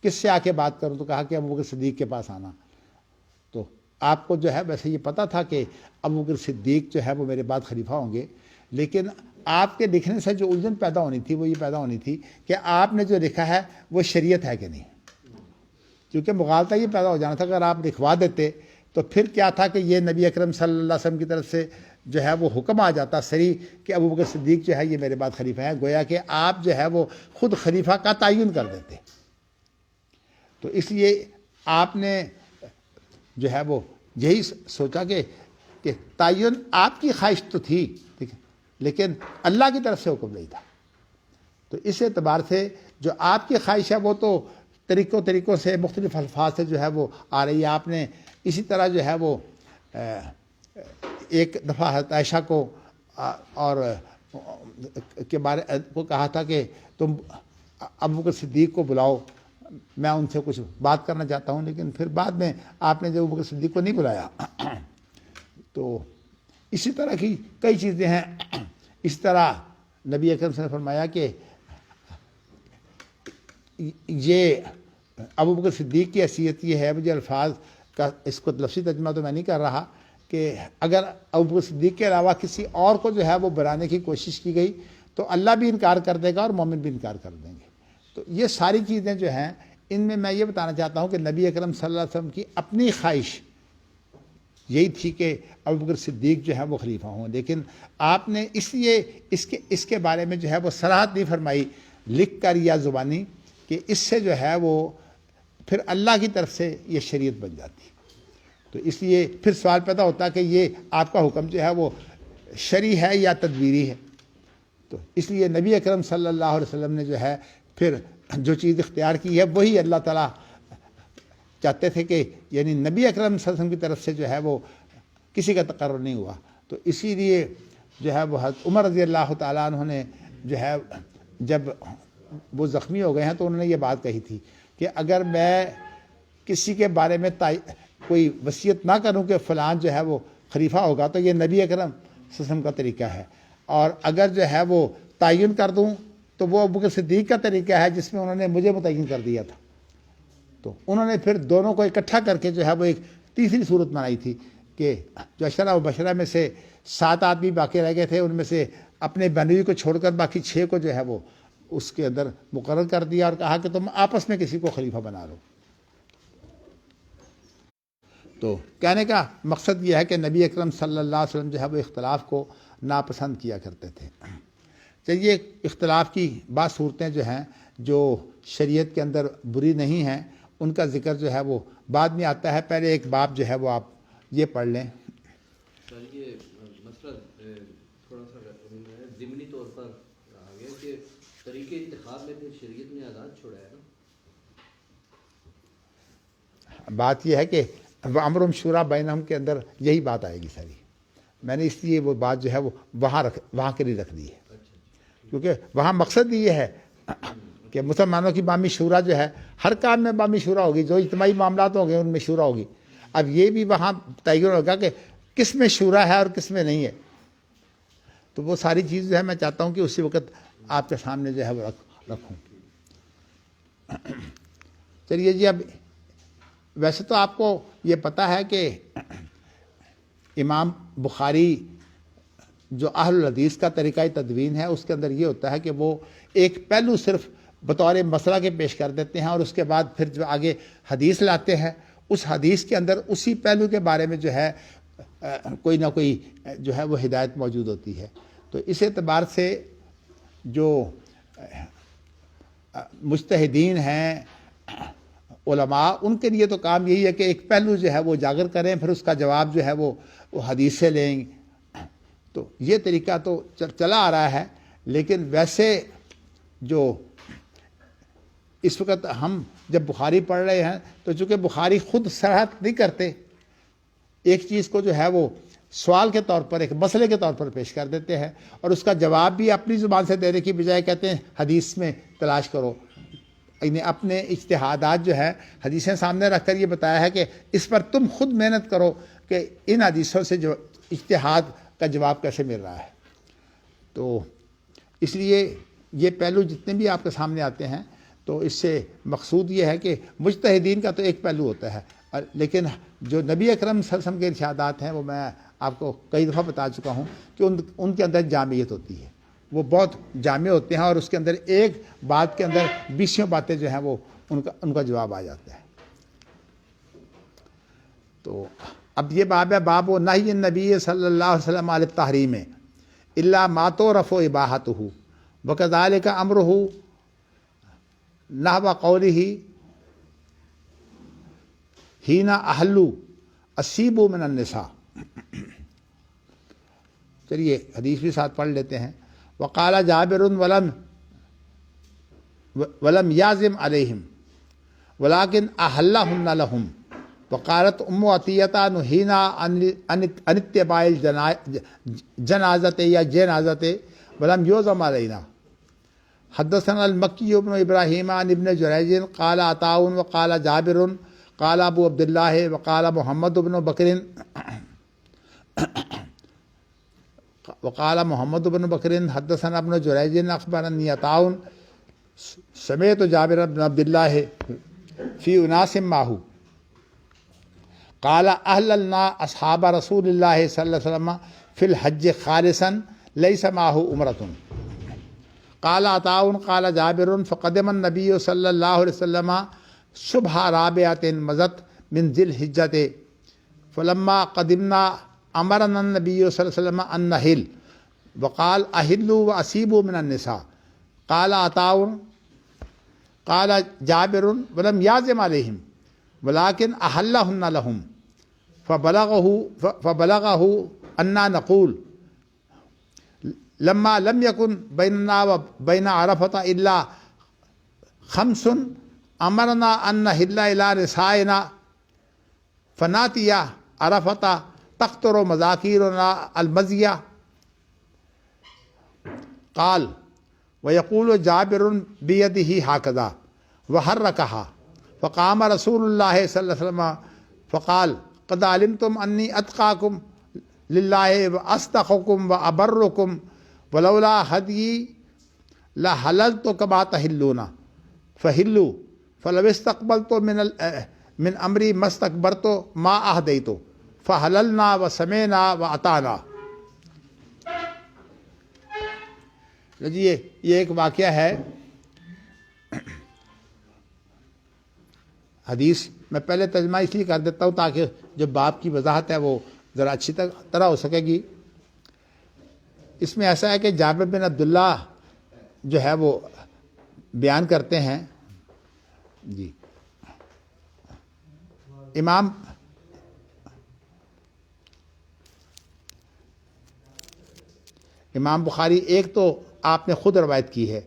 کس سے آ کے بات کروں، تو کہا کہ ابوبکر صدیق کے پاس آنا۔ تو آپ کو جو ہے ویسے یہ پتہ تھا کہ ابوبکر صدیق جو ہے وہ میرے بعد خلیفہ ہوں گے، لیکن آپ کے لکھنے سے جو الجھن پیدا ہونی تھی وہ یہ پیدا ہونی تھی کہ آپ نے جو لکھا ہے وہ شریعت ہے کہ نہیں، کیونکہ مغالطہ یہ پیدا ہو جانا تھا اگر آپ لکھوا دیتے تو پھر کیا تھا کہ یہ نبی اکرم صلی اللہ علیہ وسلم کی طرف سے جو ہے وہ حکم آ جاتا صریح کہ ابوبکر صدیق جو ہے یہ میرے بعد خلیفہ ہے، گویا کہ آپ جو ہے وہ خود خلیفہ کا تعین کر دیتے۔ تو اس لیے آپ نے جو ہے وہ یہی سوچا کہ تعین آپ کی خواہش تو تھی لیکن اللہ کی طرف سے حکم نہیں تھا۔ تو اس اعتبار سے جو آپ کی خواہش ہے وہ تو طریقوں سے مختلف الفاظ سے جو ہے وہ آ رہی ہے۔ آپ نے اسی طرح جو ہے وہ ایک دفعہ حضرت عائشہ کو اور کے بارے کو کہا تھا کہ تم ابوبکر صدیق کو بلاؤ، میں ان سے کچھ بات کرنا چاہتا ہوں، لیکن پھر بعد میں آپ نے جب ابوبکر صدیق کو نہیں بلایا۔ تو اسی طرح کی کئی چیزیں ہیں۔ اس طرح نبی اکرم صلی اللہ علیہ وسلم نے فرمایا کہ یہ ابوبکر صدیق کی حیثیت یہ ہے، مجھے الفاظ کا اس کو لفظی ترجمہ تو میں نہیں کر رہا، کہ اگر ابوبکر صدیق کے علاوہ کسی اور کو جو ہے وہ بلانے کی کوشش کی گئی تو اللہ بھی انکار کر دے گا اور مومن بھی انکار کر دیں گے۔ تو یہ ساری چیزیں جو ہیں ان میں یہ بتانا چاہتا ہوں کہ نبی اکرم صلی اللہ علیہ وسلم کی اپنی خواہش یہی تھی کہ ابوبکر صدیق جو ہے وہ خلیفہ ہوں، لیکن آپ نے اس لیے اس کے بارے میں جو ہے وہ صراحت نہیں فرمائی لکھ کر یا زبانی کہ اس سے جو ہے وہ پھر اللہ کی طرف سے یہ شریعت بن جاتی ہے۔ تو اس لیے پھر سوال پیدا ہوتا ہے کہ یہ آپ کا حکم جو ہے وہ شرعی ہے یا تدبیری ہے۔ تو اس لیے نبی اکرم صلی اللہ علیہ وسلم نے جو ہے پھر جو چیز اختیار کی ہے وہی اللہ تعالیٰ چاہتے تھے کہ یعنی نبی اکرم صلی اللہ علیہ وسلم کی طرف سے جو ہے وہ کسی کا تقرر نہیں ہوا۔ تو اسی لیے جو ہے وہ حضرت عمر رضی اللہ تعالیٰ عنہ نے جو ہے جب وہ زخمی ہو گئے ہیں تو انہوں نے یہ بات کہی تھی کہ اگر میں کسی کے بارے میں کوئی وصیت نہ کروں کہ فلان جو ہے وہ خلیفہ ہوگا تو یہ نبی اکرم صلی اللہ علیہ وسلم کا طریقہ ہے، اور اگر جو ہے وہ تعین کر دوں تو وہ ابوبکر صدیق کا طریقہ ہے جس میں انہوں نے مجھے متعین کر دیا تھا۔ تو انہوں نے پھر دونوں کو اکٹھا کر کے جو ہے وہ ایک تیسری صورت بنائی تھی کہ جو عشرہ مبشرہ میں سے 7 آدمی باقی رہ گئے تھے، ان میں سے اپنے بنوی کو چھوڑ کر باقی 6 کو جو ہے وہ اس کے اندر مقرر کر دیا اور کہا کہ تم آپس میں کسی کو خلیفہ بنا لو۔ تو کہنے کا مقصد یہ ہے کہ نبی اکرم صلی اللہ علیہ وسلم جو ہے وہ اختلاف کو ناپسند کیا کرتے تھے۔ چلیے اختلاف کی بعض صورتیں جو ہیں جو شریعت کے اندر بری نہیں ہیں ان کا ذکر جو ہے وہ بعد میں آتا ہے، پہلے ایک باب جو ہے وہ آپ یہ پڑھ لیں۔ سر یہ مسئلہ تھوڑا سا ضمنی طور پر آ گیا کہ طریقے انتخاب میں پھر شریعت نے آزاد چھوڑا ہے نا۔ بات یہ ہے کہ امرهم شورا بینہم کے اندر یہی بات آئے گی ساری، میں نے اس لیے وہ بات جو ہے وہ وہاں کے لیے رکھ دی ہے، کیونکہ وہاں مقصد یہ ہے کہ مسلمانوں کی بامی شورا جو ہے ہر کام میں بامی شورا ہوگی، جو اجتماعی معاملات ہوں گے ان میں شورا ہوگی۔ اب یہ بھی وہاں تعین ہوگا کہ کس میں شورا ہے اور کس میں نہیں ہے۔ تو وہ ساری چیز جو ہے میں چاہتا ہوں کہ اسی وقت آپ کے سامنے جو ہے وہ رکھوں۔ چلیے جی، اب ویسے تو آپ کو یہ پتہ ہے کہ امام بخاری جو اہل الحدیث کا طریقہ تدوین ہے اس کے اندر یہ ہوتا ہے کہ وہ ایک پہلو صرف بطور مسئلہ کے پیش کر دیتے ہیں اور اس کے بعد پھر جو آگے حدیث لاتے ہیں اس حدیث کے اندر اسی پہلو کے بارے میں جو ہے کوئی نہ کوئی جو ہے وہ ہدایت موجود ہوتی ہے۔ تو اس اعتبار سے جو مجتہدین ہیں علماء ان کے لیے تو کام یہی ہے کہ ایک پہلو جو ہے وہ اجاگر کریں، پھر اس کا جواب جو ہے وہ حدیث سے لیں۔ تو یہ طریقہ تو چلا آ رہا ہے، لیکن ویسے جو اس وقت ہم جب بخاری پڑھ رہے ہیں تو چونکہ بخاری خود صراحت نہیں کرتے، ایک چیز کو جو ہے وہ سوال کے طور پر ایک مسئلے کے طور پر پیش کر دیتے ہیں اور اس کا جواب بھی اپنی زبان سے دینے کی بجائے کہتے ہیں حدیث میں تلاش کرو۔ انہیں اپنے اجتہادات جو ہے حدیثیں سامنے رکھ کر یہ بتایا ہے کہ اس پر تم خود محنت کرو کہ ان حدیثوں سے جو اجتہاد کا جواب کیسے مل رہا ہے۔ تو اس لیے یہ پہلو جتنے بھی آپ کے سامنے آتے ہیں تو اس سے مقصود یہ ہے کہ مجتہدین کا تو ایک پہلو ہوتا ہے، لیکن جو نبی اکرم صلی اللہ علیہ وسلم کے ارشادات ہیں وہ میں آپ کو کئی دفعہ بتا چکا ہوں کہ ان کے اندر جامعیت ہوتی ہے، وہ بہت جامع ہوتے ہیں اور اس کے اندر ایک بات کے اندر 20 باتیں جو ہیں وہ ان کا جواب آ جاتا ہے۔ تو اب یہ باب ہے باب و نہی النبی صلی اللہ علیہ وسلم علی التحریم الا ما تعرف اباحتہ وکذالک امرہ نحو قولہ حین احلوا اصیبوا من النساء۔ چلیے حدیث بھی ساتھ پڑھ لیتے ہیں۔ وقال جابر ولم یازم علیہم ولکن احلہن لہم وقالت ام عطیہ نہینا عن اتباع الجنازۃ یا جنازۃ ولم یوزم علینا۔ حدثنا المکی بن ابراہیم عن ابن جریج قال عطاء وقال جابر قال ابو عبداللہ وقال محمد بن بکر وقال محمد بن بکر حدثنا ابن جریج اخبرنی عطاء سمعت جابر بن عبداللہ فی اناس معه قال احللنا اصحاب رسول اللہ صلی اللہ علیہ وسلم فی الحج خالصا لیس معه عمرۃ۔ قال عطاء قال جابر فقدم النبی صلی اللہ علیہ وسلم صبح رابعۃ مضت من ذی الحجۃ فلما قدمنا امرنا النبی صلی اللہ علیہ وسلم ان نحل وقال احلوا واصیبوا من النساء۔ قال عطاء قال جابر ولم یعزم علیہم ولكن احلہن لہم فبلغه انا نقول لما لم يكن بيننا وبين عرفة الا 5 امرنا ان نحل الى نسائنا فناتي عرفة تقطر مذاكيرنا المزية. قال ويقول جابر بيده هكذا وحركها فقام رسول الله صلى الله عليه وسلم فقال قد علمتم أني أتقاكم لله وأصدقكم وأبركم ولولا هدي لحللت كما تحلون فحلوا فلو استقبلت من أمري ما استكبرت ما أهديت فحللنا وسمعنا وأطعنا. جی یہ ایک واقعہ ہے. حدیث میں پہلے ترجمہ اس لیے کر دیتا ہوں تاکہ جو باب کی وضاحت ہے وہ ذرا اچھی طرح ہو سکے گی. اس میں ایسا ہے کہ جابر بن عبداللہ جو ہے وہ بیان کرتے ہیں جی امام بخاری ایک تو آپ نے خود روایت کی ہے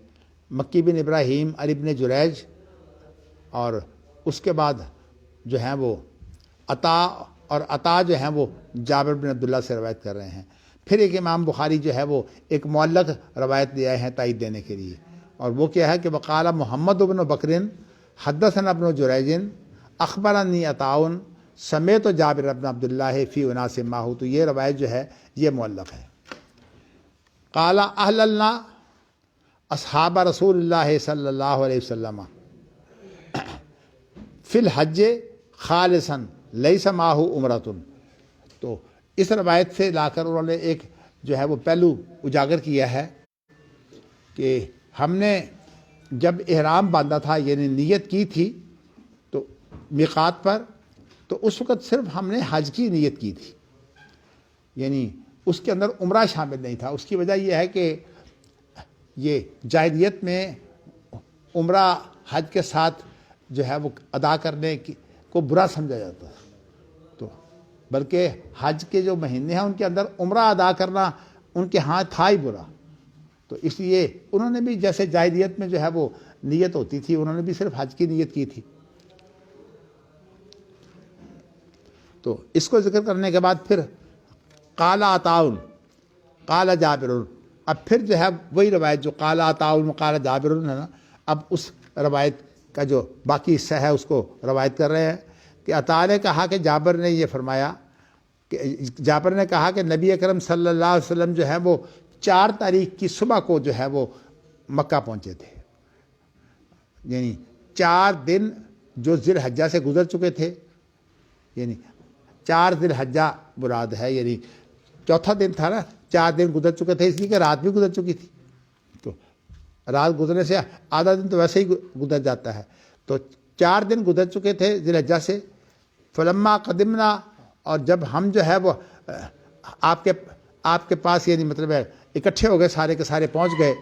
مکی بن ابراہیم علی بن جریج اور اس کے بعد جو ہیں وہ عطا جو ہیں وہ جابر بن عبداللہ سے روایت کر رہے ہیں. پھر ایک امام بخاری جو ہے وہ ایک معلق روایت دے آئے ہیں تائید دینے کے لیے اور وہ کیا ہے کہ وقال محمد بن بکر حدثنا ابن جریج اخبرنی عطاء سمیت جابر بن عبداللہ فی اناس معہ. تو یہ روایت جو ہے یہ معلق ہے. قال احللنا اصحاب رسول اللہ صلی اللہ علیہ وسلم فی الحج خالصا لیس معہ عمرۃ. تو اس روایت سے لا کر انہوں نے ایک جو ہے وہ پہلو اجاگر کیا ہے کہ ہم نے جب احرام باندھا تھا یعنی نیت کی تھی تو میقات پر تو اس وقت صرف ہم نے حج کی نیت کی تھی یعنی اس کے اندر عمرہ شامل نہیں تھا. اس کی وجہ یہ ہے کہ یہ جاہلیت میں عمرہ حج کے ساتھ جو ہے وہ ادا کرنے کو برا سمجھا جاتا ہے. تو بلکہ حج کے جو مہینے ہیں ان کے اندر عمرہ ادا کرنا ان کے ہاں تھا ہی برا. تو اس لیے انہوں نے بھی جیسے جاہلیت میں جو ہے وہ نیت ہوتی تھی انہوں نے بھی صرف حج کی نیت کی تھی. تو اس کو ذکر کرنے کے بعد پھر قال عطاء قال جابر. اب پھر جو ہے وہی روایت جو قال عطاء قال جابر ہے نا اب اس روایت کا جو باقی حصہ ہے اس کو روایت کر رہے ہیں کہ عطاء نے کہا کہ جابر نے یہ فرمایا کہ جابر نے کہا کہ نبی اکرم صلی اللہ علیہ وسلم جو ہے وہ 4 تاریخ کی صبح کو جو ہے وہ مکہ پہنچے تھے. یعنی 4 دن جو ذی الحجہ سے گزر چکے تھے یعنی 4 ذی الحجہ مراد ہے یعنی چوتھا دن تھا نا 4 دن گزر چکے تھے اس لیے کہ رات بھی گزر چکی تھی. تو رات گزرنے سے آدھا دن تو ویسے ہی گزر جاتا ہے. تو 4 دن گزر چکے تھے ذی الحجہ سے. فلما قدمنا اور جب ہم جو ہے وہ آپ کے پاس یعنی مطلب ہے اکٹھے ہو گئے سارے کے سارے پہنچ گئے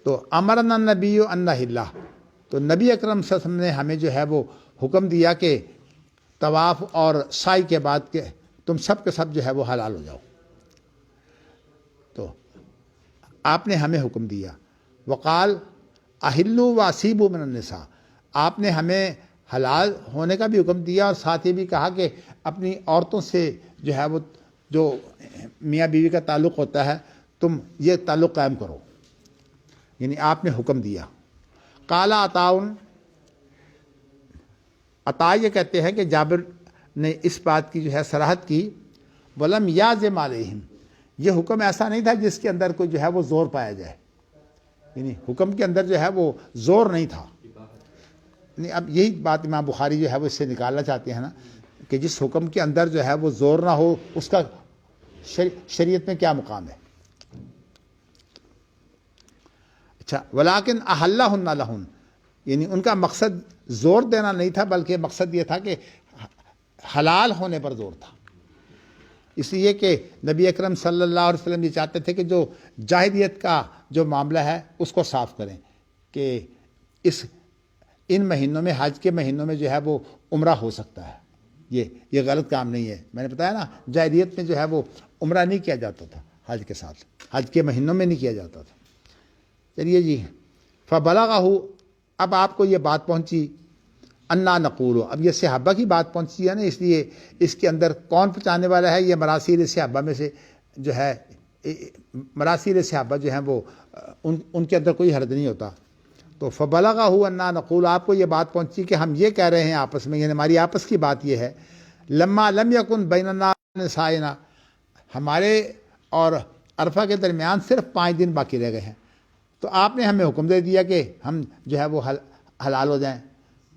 تو امرنا النبی ان نحل. تو نبی اکرم صلی اللہ علیہ وسلم نے ہمیں جو ہے وہ حکم دیا کہ طواف اور سعی کے بعد کہ تم سب کے سب جو ہے وہ حلال ہو جاؤ. تو آپ نے ہمیں حکم دیا. وقال احلوا واسیبوا من النساء. آپ نے ہمیں حلال ہونے کا بھی حکم دیا اور ساتھ یہ بھی کہا کہ اپنی عورتوں سے جو ہے وہ جو میاں بیوی کا تعلق ہوتا ہے تم یہ تعلق قائم کرو یعنی آپ نے حکم دیا. قال عطاء عطا یہ کہتے ہیں کہ جابر نے اس بات کی جو ہے صراحت کی ولم یعزم علیہم. یہ حکم ایسا نہیں تھا جس کے اندر کوئی جو ہے وہ زور پایا جائے یعنی حکم کے اندر جو ہے وہ زور نہیں تھا. یعنی اب یہی بات امام بخاری جو ہے وہ اس سے نکالنا چاہتے ہیں نا کہ جس حکم کے اندر جو ہے وہ زور نہ ہو اس کا شریعت میں کیا مقام ہے. اچھا ولیکن احلہن لہن یعنی ان کا مقصد زور دینا نہیں تھا بلکہ مقصد یہ تھا کہ حلال ہونے پر زور تھا. اس لیے کہ نبی اکرم صلی اللہ علیہ وسلم یہ چاہتے تھے کہ جو جاہلیت کا جو معاملہ ہے اس کو صاف کریں کہ اس ان مہینوں میں، حج کے مہینوں میں جو ہے وہ عمرہ ہو سکتا ہے. یہ غلط کام نہیں ہے. میں نے بتایا نا جاہلیت میں جو ہے وہ عمرہ نہیں کیا جاتا تھا حج کے ساتھ، حج کے مہینوں میں نہیں کیا جاتا تھا. چلیے جی. فبلغہ، اب آپ کو یہ بات پہنچی، انا نقول، اب یہ صحابہ کی بات پہنچی ہے نا، اس لیے اس کے اندر کون پہنچانے والا ہے؟ یہ مراسیل صحابہ میں سے جو ہے، مراسیل صحابہ جو ہیں وہ ان کے اندر کوئی حرج نہیں ہوتا. تو فبلغہ انا نقول، آپ کو یہ بات پہنچی کہ ہم یہ کہہ رہے ہیں آپس میں، یعنی ہماری آپس کی بات یہ ہے، لما لم یکن بیننا نسائنا، ہمارے اور عرفہ کے درمیان صرف 5 دن باقی رہ گئے ہیں، تو آپ نے ہمیں حکم دے دیا کہ ہم جو ہے وہ حلال ہو جائیں.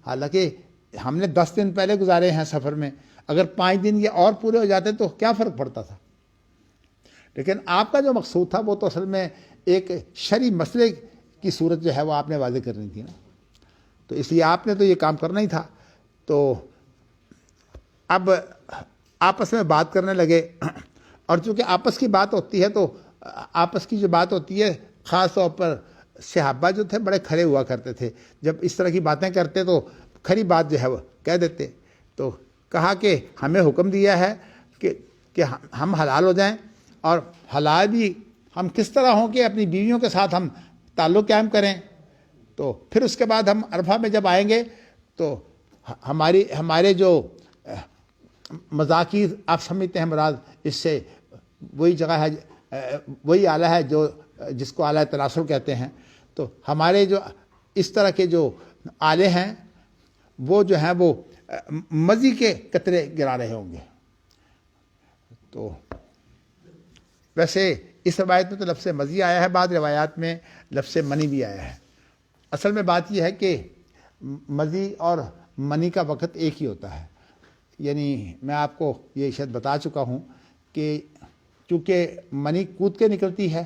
حالانکہ ہم نے 10 دن پہلے گزارے ہیں سفر میں، اگر 5 دن یہ اور پورے ہو جاتے تو کیا فرق پڑتا تھا؟ لیکن آپ کا جو مقصود تھا وہ تو اصل میں ایک شرعی مسئلے کی صورت جو ہے وہ آپ نے واضح کرنی تھی نا، تو اس لیے آپ نے تو یہ کام کرنا ہی تھا. تو اب آپس میں بات کرنے لگے، اور چونکہ آپس کی بات ہوتی ہے تو آپس کی جو بات ہوتی ہے خاص طور پر صحابہ جو تھے بڑے کھڑے ہوا کرتے تھے، جب اس طرح کی باتیں کرتے تو کھری بات جو ہے وہ کہہ دیتے. تو کہا کہ ہمیں حکم دیا ہے کہ ہم حلال ہو جائیں، اور حلال بھی ہم کس طرح ہوں کہ اپنی بیویوں کے ساتھ ہم تعلق قائم کریں. تو پھر اس کے بعد ہم عرفہ میں جب آئیں گے تو ہمارے جو مذاکیر آپ سمجھتے ہیں مراد، اس سے وہی جگہ ہے، وہی آلہ ہے جو جس کو آلہ تناسل کہتے ہیں. تو ہمارے جو اس طرح کے جو آلے ہیں وہ جو ہیں وہ مزی کے قطرے گرا رہے ہوں گے. تو ویسے اس روایت میں تو لفظ مزی آیا ہے، بعض روایات میں لفظ منی بھی آیا ہے. اصل میں بات یہ ہے کہ مزی اور منی کا وقت ایک ہی ہوتا ہے. یعنی میں آپ کو یہ شاید بتا چکا ہوں کہ چونکہ منی کود کے نکلتی ہے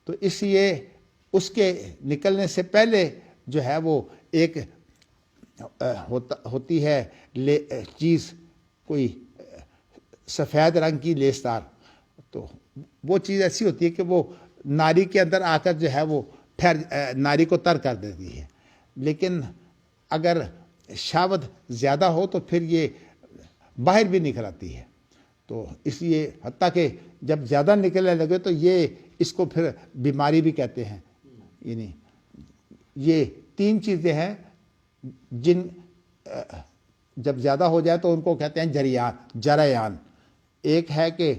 تو اس لیے اس کے نکلنے سے پہلے جو ہے وہ ایک ہوتی ہے چیز، کوئی سفید رنگ کی لیسدار، تو وہ چیز ایسی ہوتی ہے کہ وہ ناری کے اندر آ کر جو ہے وہ ناری کو تر کر دیتی ہے. لیکن اگر شہوت زیادہ ہو تو پھر یہ باہر بھی نکل آتی ہے. تو اس لیے حتیٰ کہ جب زیادہ نکلنے لگے تو یہ اس کو پھر بیماری بھی کہتے ہیں. یعنی یہ 3 چیزیں ہیں جن جب زیادہ ہو جائے تو ان کو کہتے ہیں جریان. ایک ہے کہ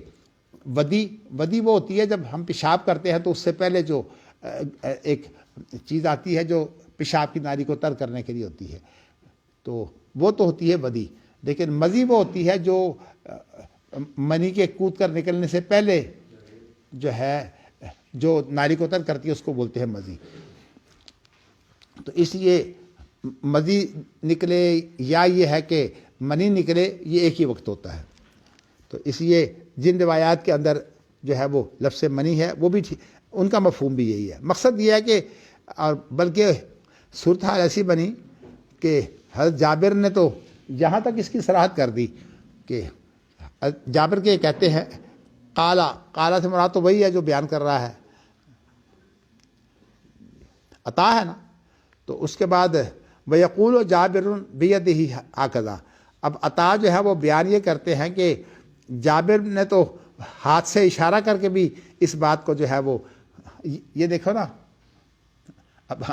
ودی وہ ہوتی ہے جب ہم پیشاب کرتے ہیں تو اس سے پہلے جو ایک چیز آتی ہے جو پیشاب کی ناری کو تر کرنے کے لیے ہوتی ہے، تو وہ تو ہوتی ہے ودی. لیکن مزی وہ ہوتی ہے جو منی کے کود کر نکلنے سے پہلے جو ہے جو ناری کو تر کرتی ہے اس کو بولتے ہیں مزی. تو اس لیے مزی نکلے یا یہ ہے کہ منی نکلے، یہ ایک ہی وقت ہوتا ہے. تو اس لیے جن روایات کے اندر جو ہے وہ لفظ منی ہے وہ بھی ان کا مفہوم بھی یہی ہے. مقصد یہ ہے کہ اور بلکہ صورتحال ایسی بنی کہ حضرت جابر نے تو یہاں تک اس کی صراحت کر دی کہ جابر کے کہتے ہیں قالا سے مراد تو وہی ہے جو بیان کر رہا ہے، عطا ہے نا. تو اس کے بعد وَيَقُولُ جابر بِيَدِهِ هَكَذَا. اب عطا جو ہے وہ بیان یہ کرتے ہیں کہ جابر نے تو ہاتھ سے اشارہ کر کے بھی اس بات کو جو ہے وہ، یہ دیکھو نا، اب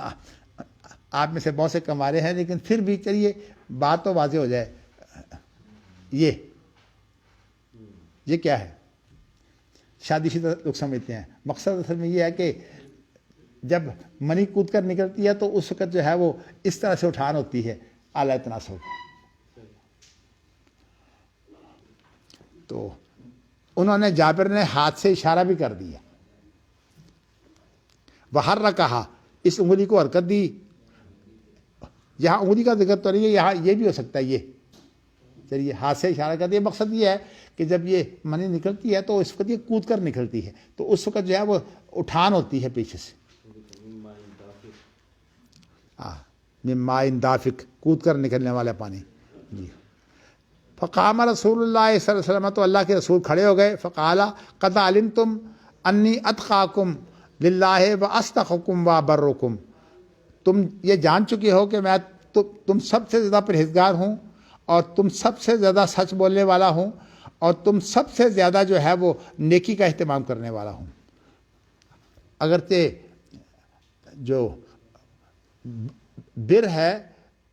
آپ میں سے بہت سے کمارے ہیں لیکن پھر بھی چلیے بات تو واضح ہو جائے. یہ کیا ہے؟ شادی شدہ لوگ سمجھتے ہیں. مقصد اصل میں یہ ہے کہ جب منی کود کر نکلتی ہے تو اس وقت جو ہے وہ اس طرح سے اٹھان ہوتی ہے اعلیٰ تناسل. تو انہوں نے جابر نے ہاتھ سے اشارہ بھی کر دیا. وحرکہا، اس انگلی کو حرکت دی. یہاں انگلی کا ذکر تو نہیں ہے، یہاں یہ بھی ہو سکتا ہے. یہ چلیے ہاتھ سے اشارہ کر دیا. مقصد یہ ہے کہ جب یہ منی نکلتی ہے تو اس وقت یہ کود کر نکلتی ہے، تو اس وقت جو ہے وہ اٹھان ہوتی ہے پیچھے سے. من ماء دافق، کود کر نکلنے والا پانی. جی. فقام رسول اللہ صلی اللہ علیہ وسلم، تو اللہ کے رسول کھڑے ہو گئے. فقال قد علمتم انی اتقاکم للہ و استقکم و برکم. تم یہ جان چکے ہو کہ میں تم سب سے زیادہ پرہیزگار ہوں اور تم سب سے زیادہ سچ بولنے والا ہوں اور تم سب سے زیادہ جو ہے وہ نیکی کا اہتمام کرنے والا ہوں. اگرچہ جو بر ہے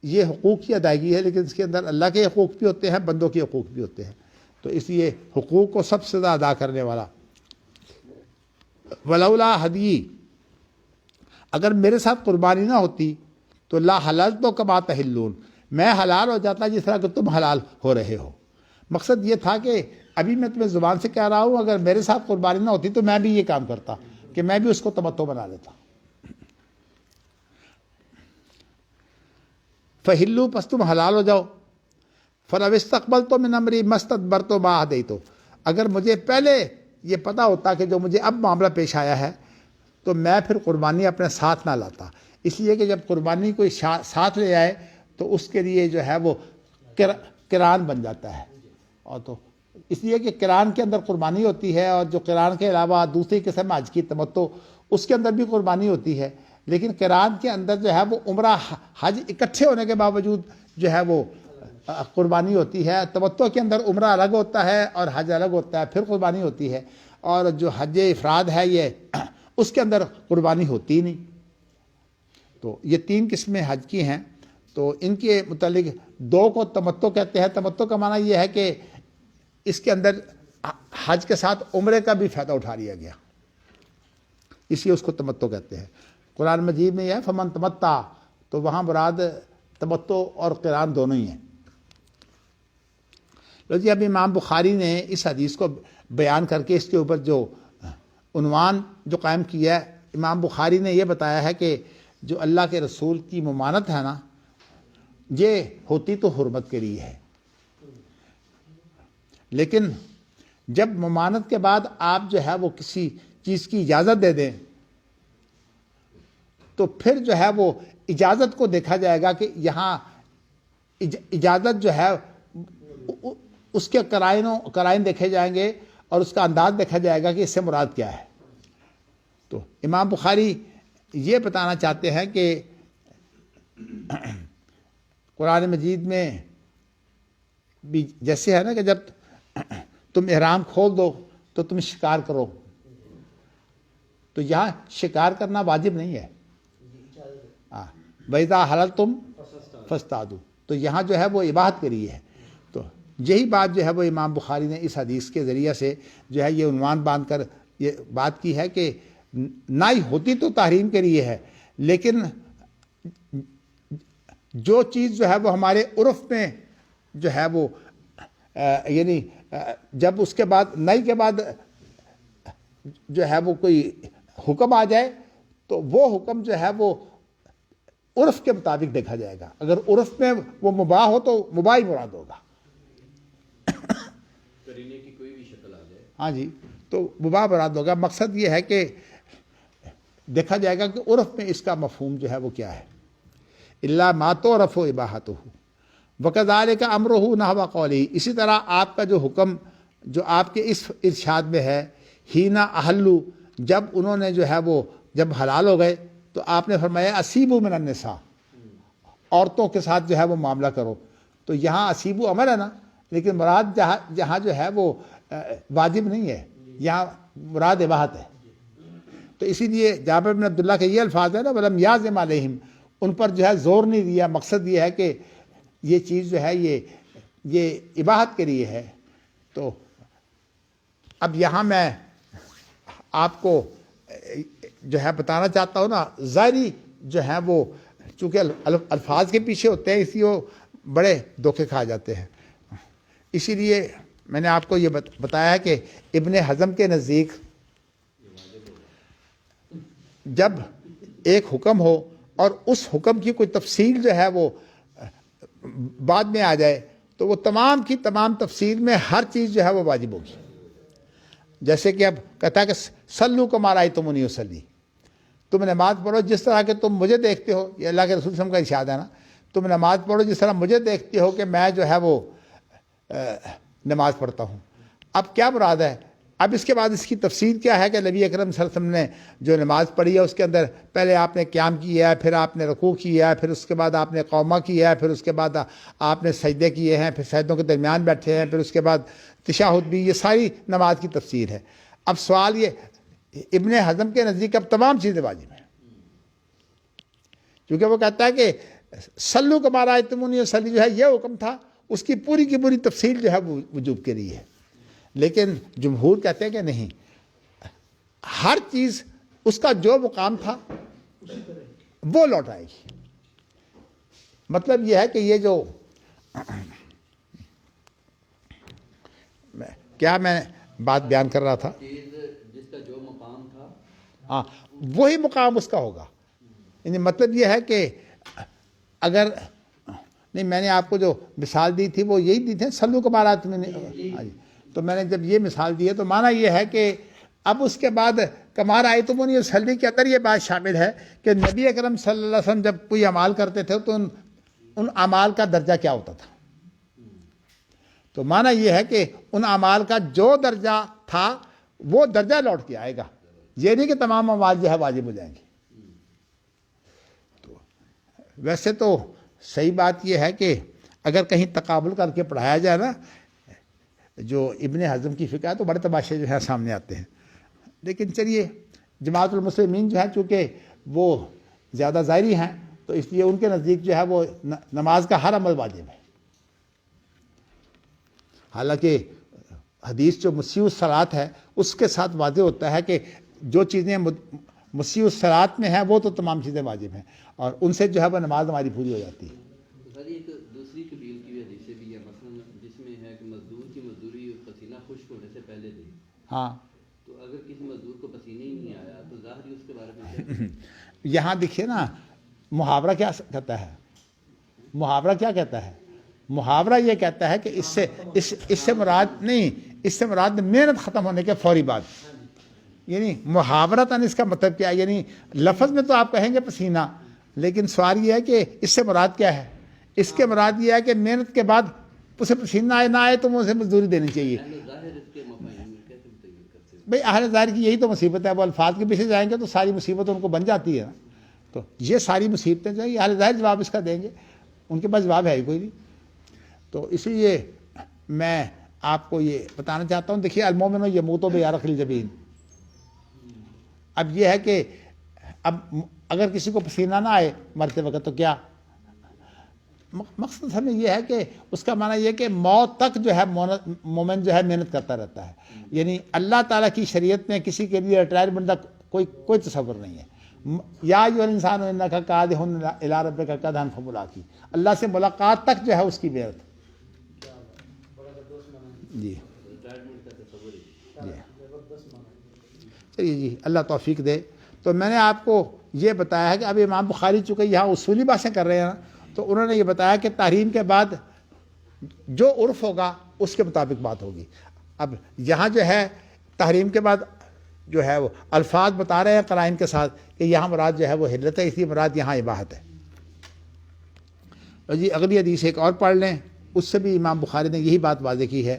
یہ حقوق کی ادائیگی ہے، لیکن اس کے اندر اللہ کے حقوق بھی ہوتے ہیں، بندوں کے حقوق بھی ہوتے ہیں. تو اس لیے حقوق کو سب سے زیادہ ادا کرنے والا. ولولا ہدی، اگر میرے ساتھ قربانی نہ ہوتی تو لا حلال تو کما تحلون، میں حلال ہو جاتا جس طرح کہ تم حلال ہو رہے ہو. مقصد یہ تھا کہ ابھی میں تمہیں زبان سے کہہ رہا ہوں، اگر میرے ساتھ قربانی نہ ہوتی تو میں بھی یہ کام کرتا کہ میں بھی اس کو تمتع بنا لیتا. فہلو، پس تم حلال ہو جاؤ. فلو استقبلت من امری ما استدبرت ما هدیت، اگر مجھے پہلے یہ پتہ ہوتا کہ جو مجھے اب معاملہ پیش آیا ہے تو میں پھر قربانی اپنے ساتھ نہ لاتا. اس لیے کہ جب قربانی کوئی ساتھ لے آئے تو اس کے لیے جو ہے وہ قران بن جاتا ہے. اور تو اس لیے کہ قران کے اندر قربانی ہوتی ہے، اور جو قران کے علاوہ دوسری قسم حج کی تمتع اس کے اندر بھی قربانی ہوتی ہے. لیکن قران کے اندر جو ہے وہ عمرہ حج اکٹھے ہونے کے باوجود جو ہے وہ قربانی ہوتی ہے. تمتع کے اندر عمرہ الگ ہوتا ہے اور حج الگ ہوتا ہے، پھر قربانی ہوتی ہے. اور جو حج افراد ہے یہ اس کے اندر قربانی ہوتی نہیں. تو یہ 3 قسمیں حج کی ہیں. تو ان کے متعلق 2 کو تمتع کہتے ہیں. تمتع کا معنی یہ ہے کہ اس کے اندر حج کے ساتھ عمرے کا بھی فائدہ اٹھا لیا گیا، اس لیے اس کو تمتع کہتے ہیں. قرآن مجید میں یہ ہے فمن تمتع، تو وہاں مراد تمتع اور قران دونوں ہی ہیں. جی اب امام بخاری نے اس حدیث کو بیان کر کے اس کے اوپر جو عنوان جو قائم کیا ہے، امام بخاری نے یہ بتایا ہے کہ جو اللہ کے رسول کی ممانت ہے نا، یہ ہوتی تو حرمت کے لیے ہے، لیکن جب ممانت کے بعد آپ جو ہے وہ کسی چیز کی اجازت دے دیں تو پھر جو ہے وہ اجازت کو دیکھا جائے گا کہ یہاں اجازت جو ہے اس کے قرائن دیکھے جائیں گے اور اس کا انداز دیکھا جائے گا کہ اس سے مراد کیا ہے. تو امام بخاری یہ بتانا چاہتے ہیں کہ قرآن مجید میں بھی جیسے ہے نا کہ جب تم احرام کھول دو تو تم شکار کرو، تو یہاں شکار کرنا واجب نہیں ہے. وَإِذَا حَلَلْتُمْ فَاصْطَادُوا، تو یہاں جو ہے وہ اباحت کے لیے ہے. تو یہی بات جو ہے وہ امام بخاری نے اس حدیث کے ذریعے سے جو ہے یہ عنوان باندھ کر یہ بات کی ہے کہ نہ ہی ہوتی تو تحریم کے لیے ہے، لیکن جو چیز جو ہے وہ ہمارے عرف میں جو ہے وہ یعنی جب اس کے بعد نئی کے بعد جو ہے وہ کوئی حکم آ جائے تو وہ حکم جو ہے وہ عرف کے مطابق دیکھا جائے گا. اگر عرف میں وہ مباح ہو تو مباح ہی مراد ہوگا. کرینے کی کوئی بھی شکل آ جائے، ہاں جی، تو مباح مراد ہوگا. مقصد یہ ہے کہ دیکھا جائے گا کہ عرف میں اس کا مفہوم جو ہے وہ کیا ہے. الا ما تعرف اباحتہ وکذالک امرہ نحو قولہ، اسی طرح آپ کا جو حکم جو آپ کے اس ارشاد میں ہے ہینا احلو، جب انہوں نے جو ہے وہ جب حلال ہو گئے تو آپ نے فرمایا اسیبو من النساء، عورتوں کے ساتھ جو ہے وہ معاملہ کرو. تو یہاں اسیبو امر ہے نا، لیکن مراد جہاں جو ہے وہ واجب نہیں ہے، یہاں مراد اباحت ہے. تو اسی لیے جابر بن عبداللہ کے یہ الفاظ ہے نا ولم یعزم علیہم، ان پر جو ہے زور نہیں دیا. مقصد یہ ہے کہ یہ چیز جو ہے یہ اباحت کے لیے ہے. تو اب یہاں میں آپ کو جو ہے بتانا چاہتا ہوں نا، ظاہری جو ہے وہ چونکہ الفاظ کے پیچھے ہوتے ہیں، اس لیے وہ بڑے دھوکے کھا جاتے ہیں. اسی لیے میں نے آپ کو یہ بتایا ہے کہ ابن حزم کے نزدیک جب ایک حکم ہو اور اس حکم کی کوئی تفصیل جو ہے وہ بعد میں آ جائے تو وہ تمام کی تمام تفصیل میں ہر چیز جو ہے وہ واجب ہوگی. جیسے کہ اب کہتا ہے کہ صلو کما رأیتمونی اصلی، تم نماز پڑھو جس طرح کہ تم مجھے دیکھتے ہو. یہ اللہ کے رسول صلی اللہ علیہ وسلم کا ارشاد ہے نا، تم نماز پڑھو جس طرح مجھے دیکھتے ہو کہ میں جو ہے وہ نماز پڑھتا ہوں. اب کیا مراد ہے اب اس کے بعد اس کی تفسیر کیا ہے کہ نبی اکرم صلی اللہ علیہ وسلم نے جو نماز پڑھی ہے اس کے اندر پہلے آپ نے قیام کیا ہے، پھر آپ نے رکوع کیا ہے، پھر اس کے بعد آپ نے قومہ کیا ہے، پھر اس کے بعد آپ نے سجدے کیے ہیں، پھر سجدوں کے درمیان بیٹھے ہیں، پھر اس کے بعد تشہد بھی، یہ ساری نماز کی تفسیر ہے۔ اب سوال یہ ابن حزم کے نزدیک اب تمام چیزیں واجب ہیں، کیونکہ وہ کہتا ہے کہ صلو کما رأیتمونی اصلی جو ہے یہ حکم تھا، اس کی پوری تفصیل جو ہے وہ وجوب کے لیے ہے۔ لیکن جمہور کہتے ہیں کہ نہیں، ہر چیز اس کا جو مقام تھا وہ لوٹ آئے گی۔ مطلب یہ ہے کہ یہ جو کیا میں بات بیان کر رہا تھا، چیز جس کا جو مقام تھا ہاں وہی مقام اس کا ہوگا۔ یعنی مطلب یہ ہے کہ اگر نہیں، میں نے آپ کو جو مثال دی تھی وہ یہی دی تھی، سلو کے بارات میں تو میں نے جب یہ مثال دی ہے تو معنی یہ ہے کہ اب اس کے بعد کمار آئے تو وہ سلوی کے اندر یہ بات شامل ہے کہ نبی اکرم صلی اللہ علیہ وسلم جب کوئی اعمال کرتے تھے تو ان اعمال کا درجہ کیا ہوتا تھا، تو معنی یہ ہے کہ ان اعمال کا جو درجہ تھا وہ درجہ لوٹ کے آئے گا، یہ نہیں کہ تمام اعمال جو ہے واجب ہو جائیں گے۔ تو ویسے تو صحیح بات یہ ہے کہ اگر کہیں تقابل کر کے پڑھایا جائے نا جو ابن حزم کی فقہ ہے تو بڑے تماشے جو ہے سامنے آتے ہیں، لیکن چلیے جماعت المسلمین جو ہے چونکہ وہ زیادہ ظاہری ہیں تو اس لیے ان کے نزدیک جو ہے وہ نماز کا ہر عمل واجب ہے۔ حالانکہ حدیث جو مسیح الصلاۃ ہے اس کے ساتھ واضح ہوتا ہے کہ جو چیزیں مسیح الصلاۃ میں ہیں وہ تو تمام چیزیں واجب ہیں، اور ان سے جو ہے وہ نماز ہماری پوری ہو جاتی ہے۔ سر ایک دوسری قبیل کی حدیثیں بھی ہے، مثلا جس میں ہے کہ مزدور کی مزدوری پسینہ خشک ہونے سے پہلے دے، ہاں تو اگر کسی مزدور کو پسینہ ہی نہیں آیا تو ظاہر اس کے بارے میں کیا؟ یہاں دیکھیے نا محاورہ کیا کہتا ہے، محاورہ کیا کہتا ہے، محاورہ یہ کہتا ہے کہ اس سے مراد نہیں، اس سے مراد محنت ختم ہونے کے فوری بعد، یعنی محاورتاً اس کا مطلب کیا ہے، یعنی لفظ میں تو آپ کہیں گے پسینہ، لیکن سوال یہ ہے کہ اس سے مراد کیا ہے، اس کے مراد یہ ہے کہ محنت کے بعد اسے پسینہ آئے نہ آئے تو اسے مزدوری دینی چاہیے۔ ظاہر اس کے مفاہیم میں کیسے متعین کرتے ہیں؟ بھئی اہل ظاہر کی یہی تو مصیبت ہے، وہ الفاظ کے پیچھے جائیں گے تو ساری مصیبت ان کو بن جاتی ہے نا، تو یہ ساری مصیبتیں جو ہے اہل ظاہر جواب اس کا دیں گے، ان کے پاس جواب ہے ہی کوئی نہیں۔ تو اسی لیے میں آپ کو یہ بتانا چاہتا ہوں، دیکھیے المومن یموت بعرق الجبین، اب یہ ہے کہ اب اگر کسی کو پسینہ نہ آئے مرتے وقت تو کیا، مقصد ہمیں یہ ہے کہ اس کا معنی یہ کہ موت تک جو ہے مومن جو ہے محنت کرتا رہتا ہے، یعنی اللہ تعالیٰ کی شریعت میں کسی کے لیے ریٹائرمنٹ کا کوئی تصور نہیں ہے۔ یا ایھا الانسان انک کادح الی ربک کدحا فملاقیہ، اللہ سے ملاقات تک جو ہے اس کی محنت۔ جی چلیے جی، اللہ توفیق دے۔ تو میں نے آپ کو یہ بتایا ہے کہ اب امام بخاری چونکہ یہاں اصولی باتیں کر رہے ہیں نا، تو انہوں نے یہ بتایا کہ تحریم کے بعد جو عرف ہوگا اس کے مطابق بات ہوگی۔ اب یہاں جو ہے تحریم کے بعد جو ہے وہ الفاظ بتا رہے ہیں قرائن کے ساتھ کہ یہاں مراد جو ہے وہ حلت ہے، اس لیے مراد یہاں اباحت ہے۔ اور جی اگلی حدیث ایک اور پڑھ لیں، اس سے بھی امام بخاری نے یہی بات واضح کی ہے۔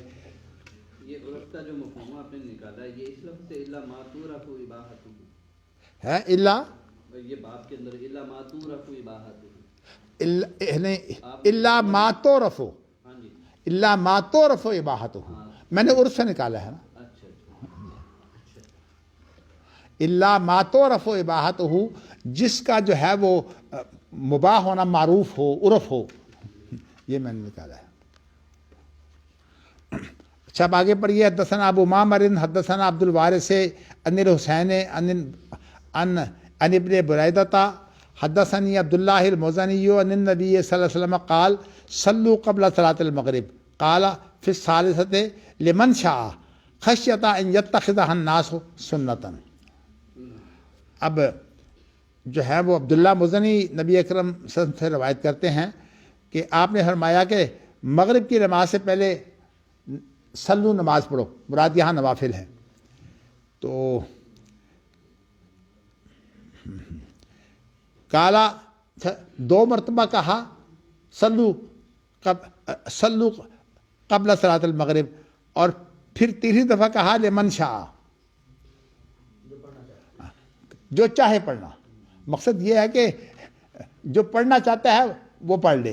یہ عرف کا جو مفہوم آپ نے نکالا ہے، یہ اس لفظ سے الا ما تعرف اباحتہ ہے اللہ، یہ باب کے اندر الا ما تعرف اباحتہ، اللہ ما تعرف، ہاں جی، اللہ ما تعرف اباحتہ، میں نے عرف سے نکالا ہے نا، اچھا اللہ ما تعرف اباحتہ، جس کا جو ہے وہ مباح ہونا معروف ہو، عرف ہو، یہ میں نے نکالا ہے۔ اچھا اب آگے پڑھیے، حدثنا ابو معمر حدثنا عبد الوارث عن الحسین عن ابن بریدہ حدثني عبد الله المزني عن النبي صلى الله عليه وسلم قال صلوا قبل صلاة المغرب قال في الثالثة لمن شاء خشية ان يتخذها الناس سنة۔ اب جو ہے وہ عبداللہ مزنی نبی اکرم صلی اللہ علیہ وسلم سے روایت کرتے ہیں کہ آپ نے فرمایا کہ مغرب کی نماز سے پہلے صلو نماز پڑھو، مراد یہاں نوافل ہے۔ تو کالا دو مرتبہ کہا صلو قبل صلاۃ المغرب، اور پھر تیسری دفعہ کہا لمن شاء، جو چاہے پڑھنا. مقصد یہ ہے کہ جو پڑھنا چاہتا ہے وہ پڑھ لے.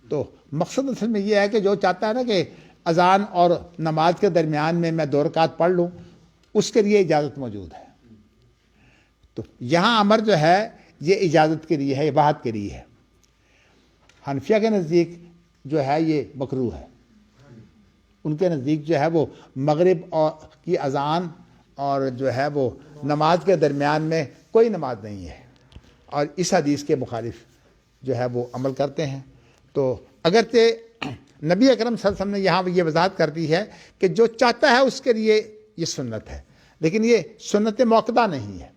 تو مقصد اصل میں یہ ہے کہ جو چاہتا ہے نا کہ اذان اور نماز کے درمیان میں 2 رکعت پڑھ لوں، اس کے لیے اجازت موجود ہے. تو یہاں امر جو ہے یہ اجازت کے لیے ہے، اباحت کے لیے ہے. حنفیہ کے نزدیک جو ہے یہ مکروہ ہے. ان کے نزدیک جو ہے وہ مغرب اور کی اذان اور جو ہے وہ نماز کے درمیان میں کوئی نماز نہیں ہے، اور اس حدیث کے مخالف جو ہے وہ عمل کرتے ہیں. تو اگرچہ نبی اکرم صلی اللہ علیہ وسلم نے یہاں یہ وضاحت کر دی ہے کہ جو چاہتا ہے اس کے لیے یہ سنت ہے، لیکن یہ سنت موقدہ نہیں ہے.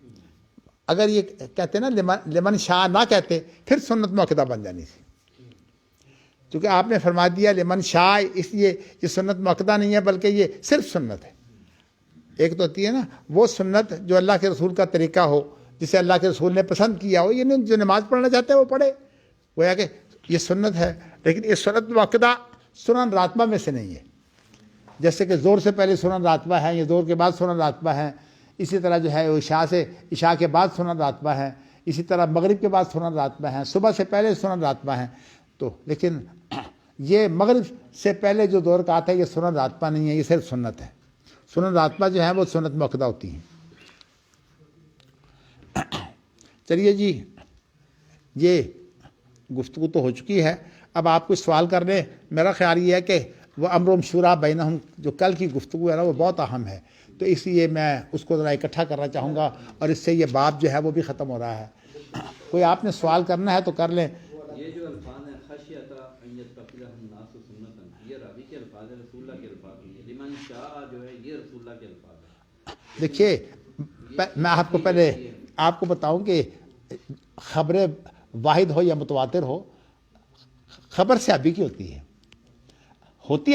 اگر یہ کہتے نا لمن شاء نہ کہتے پھر سنت موقدہ بن جانی تھی. چونکہ آپ نے فرما دیا لمن شاء، اس لیے یہ سنت موقدہ نہیں ہے بلکہ یہ صرف سنت ہے. ایک تو ہوتی ہے نا وہ سنت جو اللہ کے رسول کا طریقہ ہو، جسے اللہ کے رسول نے پسند کیا ہو، یعنی جو نماز پڑھنا چاہتے ہیں وہ پڑھے، گویا کہ یہ سنت ہے. لیکن یہ سنت موقدہ سنن راتبہ میں سے نہیں ہے. جیسے کہ زور سے پہلے سنن راتبہ ہے یا زور کے بعد سنن راتبہ ہے، اسی طرح جو ہے عشاء کے بعد سنن راتبہ ہے، اسی طرح مغرب کے بعد سنن راتبہ ہیں، صبح سے پہلے سنن راتبہ ہیں. تو لیکن یہ مغرب سے پہلے جو 2 رکعت ہے یہ سنن راتبہ نہیں ہے، یہ صرف سنت ہے. سنن راتبہ جو ہے وہ سنت موقدہ ہوتی ہیں. چلیے جی، یہ گفتگو تو ہو چکی ہے. اب آپ کچھ سوال کر لیں. میرا خیال یہ ہے کہ وہ امر شورا بینہم جو کل کی گفتگو ہے نا وہ بہت اہم ہے، تو اس لیے میں اس کو ذرا اکٹھا کرنا چاہوں گا، اور اس سے یہ باب جو ہے وہ بھی ختم ہو رہا ہے. کوئی آپ نے سوال کرنا ہے تو کر لیں. یہ جو الفاظ ہیں خشیۃ ان یتخذ الناس سنتا، یہ راوی کے الفاظ ہیں، رسول اللہ کے الفاظ نہیں ہیں. لمن شاء جو ہے یہ رسول اللہ کے الفاظ ہیں. دیکھیے میں آپ کو پہلے آپ کو بتاؤں کہ خبر واحد ہو یا متواتر ہو، خبر صحابی کی ہوتی ہے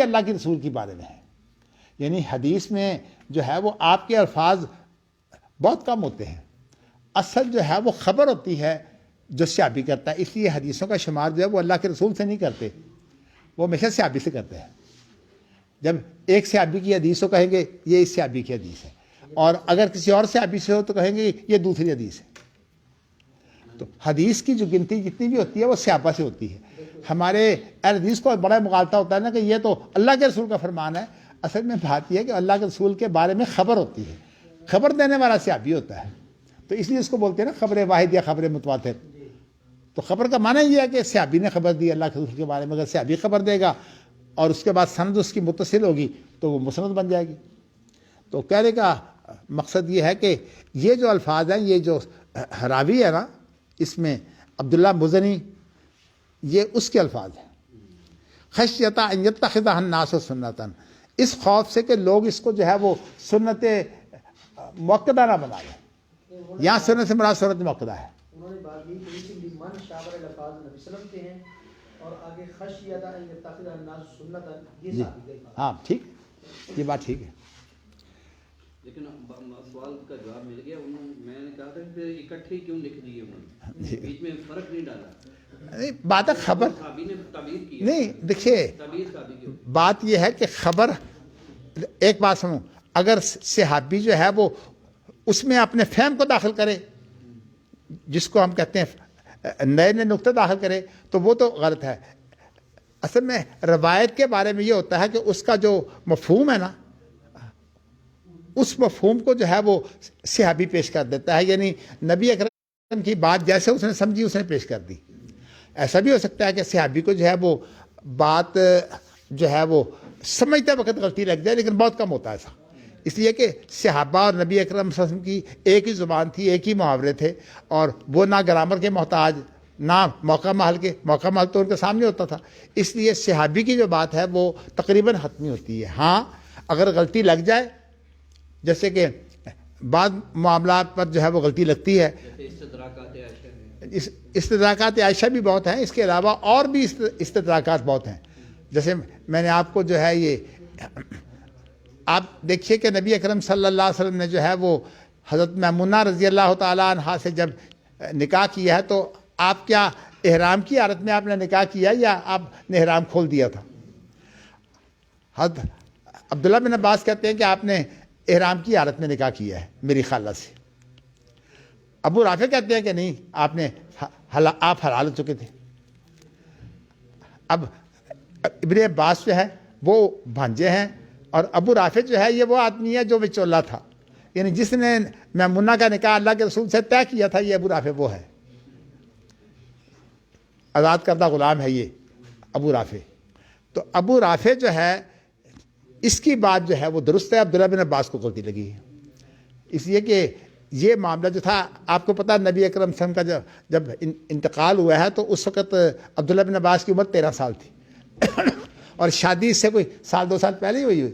اللہ کے رسول کے بارے میں ہے. یعنی حدیث میں جو ہے وہ آپ کے الفاظ بہت کم ہوتے ہیں. اصل جو ہے وہ خبر ہوتی ہے جو صحابی کرتا ہے. اس لیے حدیثوں کا شمار جو ہے وہ اللہ کے رسول سے نہیں کرتے، وہ ہمیشہ صحابی سے کرتے ہیں. جب ایک صحابی کی حدیث کو کہیں گے یہ اس صحابی کی حدیث ہے، اور اگر کسی اور صحابی سے ہو تو کہیں گے یہ دوسری حدیث ہے. تو حدیث کی جو گنتی جتنی بھی ہوتی ہے وہ صحابہ سے ہوتی ہے. ہمارے اہل حدیث کو بڑا مغالطہ ہوتا ہے نا کہ یہ تو اللہ کے رسول کا فرمان ہے. اصل میں بات یہ ہے کہ اللہ کے رسول کے بارے میں خبر ہوتی ہے، خبر دینے والا صحابی ہوتا ہے. تو اس لیے اس کو بولتے ہیں نا خبر واحد یا خبر متواتر. تو خبر کا معنی یہ ہے کہ صحابی نے خبر دی اللہ کے رسول کے بارے میں. اگر صحابی خبر دے گا اور اس کے بعد سند اس کی متصل ہوگی تو وہ مسند بن جائے گی. تو کہنے کا مقصد یہ ہے کہ یہ جو الفاظ ہیں، یہ جو راوی ہے نا اس میں عبداللہ مزنی، یہ اس کے الفاظ ہیں. خشیۃ ان یتخذ الناس سنتا، اس خوف سے کہ لوگ اس کو جو ہے وہ سنت موقدہ نہ بنا لیں. یہاں سنت سے مراد سنت موقدہ ہے. انہوں نے بات یہ کہی کہ لمن شابر الفاظ نبی صلی اللہ علیہ وسلم کے ہیں، اور آگے خشیۃ ان یتخذ الناس سنتا، یہ جی صحابی کے الفاظ. ہاں ٹھیک، یہ بات ٹھیک ہے. لیکن سوال کا جواب مل گیا. میں نے کہا تھا کہ اکٹھے کیوں لکھ دیے انہوں نے، بیچ میں فرق نہیں ڈالا. بات ہے خبر صحابی نے تعبیر کی نہیں. دیکھیے تعبیر صحابی کی. بات یہ ہے کہ خبر، ایک بات سنو، اگر صحابی جو ہے وہ اس میں اپنے فہم کو داخل کرے، جس کو ہم کہتے ہیں نئے نئے نقطے داخل کرے، تو وہ تو غلط ہے. اصل میں روایت کے بارے میں یہ ہوتا ہے کہ اس کا جو مفہوم ہے نا، اس مفہوم کو جو ہے وہ صحابی پیش کر دیتا ہے. یعنی نبی اکرم کی بات جیسے اس نے سمجھی اس نے پیش کر دی. ایسا بھی ہو سکتا ہے کہ صحابی کو جو ہے وہ بات جو ہے وہ سمجھتے وقت غلطی لگ جائے، لیکن بہت کم ہوتا ہے ایسا. اس لیے کہ صحابہ اور نبی اکرم صلی اللہ علیہ وسلم کی ایک ہی زبان تھی، ایک ہی محاورے تھے، اور وہ نہ گرامر کے محتاج نہ موقع محل کے. موقع محل تو ان کے سامنے ہوتا تھا. اس لیے صحابی کی جو بات ہے وہ تقریباً حتمی ہوتی ہے. ہاں اگر غلطی لگ جائے، جیسے کہ بعض معاملات پر جو ہے وہ غلطی لگتی ہے، استدراکات عائشہ بھی بہت ہیں، اس کے علاوہ اور بھی استدراکات بہت ہیں. جیسے میں نے آپ کو جو ہے یہ آپ دیکھیے کہ نبی اکرم صلی اللہ علیہ وسلم نے جو ہے وہ حضرت میمونہ رضی اللہ تعالیٰ عنہا سے جب نکاح کیا ہے تو آپ کیا احرام کی حالت میں آپ نے نکاح کیا یا آپ نے احرام کھول دیا تھا؟ حضرت عبداللہ بن عباس کہتے ہیں کہ آپ نے احرام کی حالت میں نکاح کیا ہے میری خالہ سے. ابو رافع کہتے ہیں کہ نہیں، آپ حلال ہو چکے تھے. اب ابن عباس جو ہے وہ بھانجے ہیں، اور ابو رافع جو ہے یہ وہ آدمی ہے جو وچولا تھا، یعنی جس نے میمونہ کا نکاح اللہ کے رسول سے طے کیا تھا. یہ ابو رافع وہ ہے، آزاد کردہ غلام ہے یہ ابو رافع. تو ابو رافع جو ہے اس کی بات جو ہے وہ درست ہے، عبداللہ بن عباس کو غلطی لگی ہے. اس لیے کہ یہ معاملہ جو تھا، آپ کو پتہ نبی اکرم صلی اللہ علیہ وسلم کا جب انتقال ہوا ہے تو اس وقت عبداللہ بن عباس کی عمر 13 سال تھی اور شادی اس سے کوئی سال 2 سال پہلے ہی ہوئی.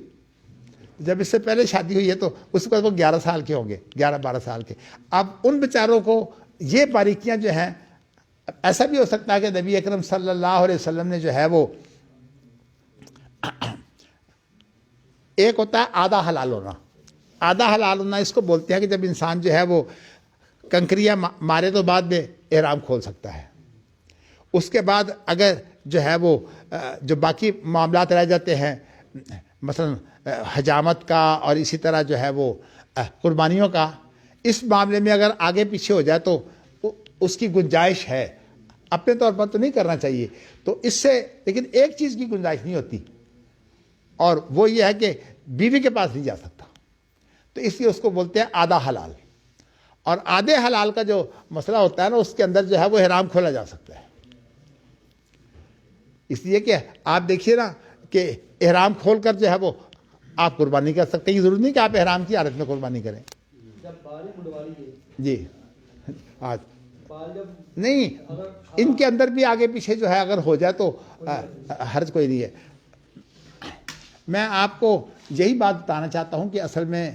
جب اس سے پہلے شادی ہوئی ہے تو اس وقت وہ 11 سال کے ہوں گے، 11-12 سال کے. اب ان بیچاروں کو یہ باریکیاں جو ہیں، ایسا بھی ہو سکتا ہے کہ نبی اکرم صلی اللہ علیہ وسلم نے جو ہے وہ ایک ہوتا ہے آدھا حلال ہونا. آدھا حلال ہونا اس کو بولتے ہیں کہ جب انسان جو ہے وہ کنکریاں مارے تو بعد میں احرام کھول سکتا ہے. اس کے بعد اگر جو ہے وہ جو باقی معاملات رہ جاتے ہیں، مثلا حجامت کا اور اسی طرح جو ہے وہ قربانیوں کا، اس معاملے میں اگر آگے پیچھے ہو جائے تو اس کی گنجائش ہے. اپنے طور پر تو نہیں کرنا چاہیے. تو اس سے لیکن ایک چیز کی گنجائش نہیں ہوتی، اور وہ یہ ہے کہ بیوی کے پاس نہیں جا سکتا. تو اس لیے اس کو بولتے ہیں آدھا حلال. اور آدھے حلال کا جو مسئلہ ہوتا ہے نا، اس کے اندر جو ہے وہ احرام کھولا جا سکتا ہے. اس لیے کہ آپ دیکھیے نا کہ احرام کھول کر جو ہے وہ آپ قربانی کر سکتے ہیں. یہ ضروری نہیں کہ آپ احرام کی حالت میں قربانی کریں. جب بال مڈوالی ہے جی آج بال جب نہیں، ان کے اندر بھی آگے پیچھے جو ہے اگر ہو جائے تو حرج کوئی نہیں ہے. میں آپ کو یہی بات بتانا چاہتا ہوں کہ اصل میں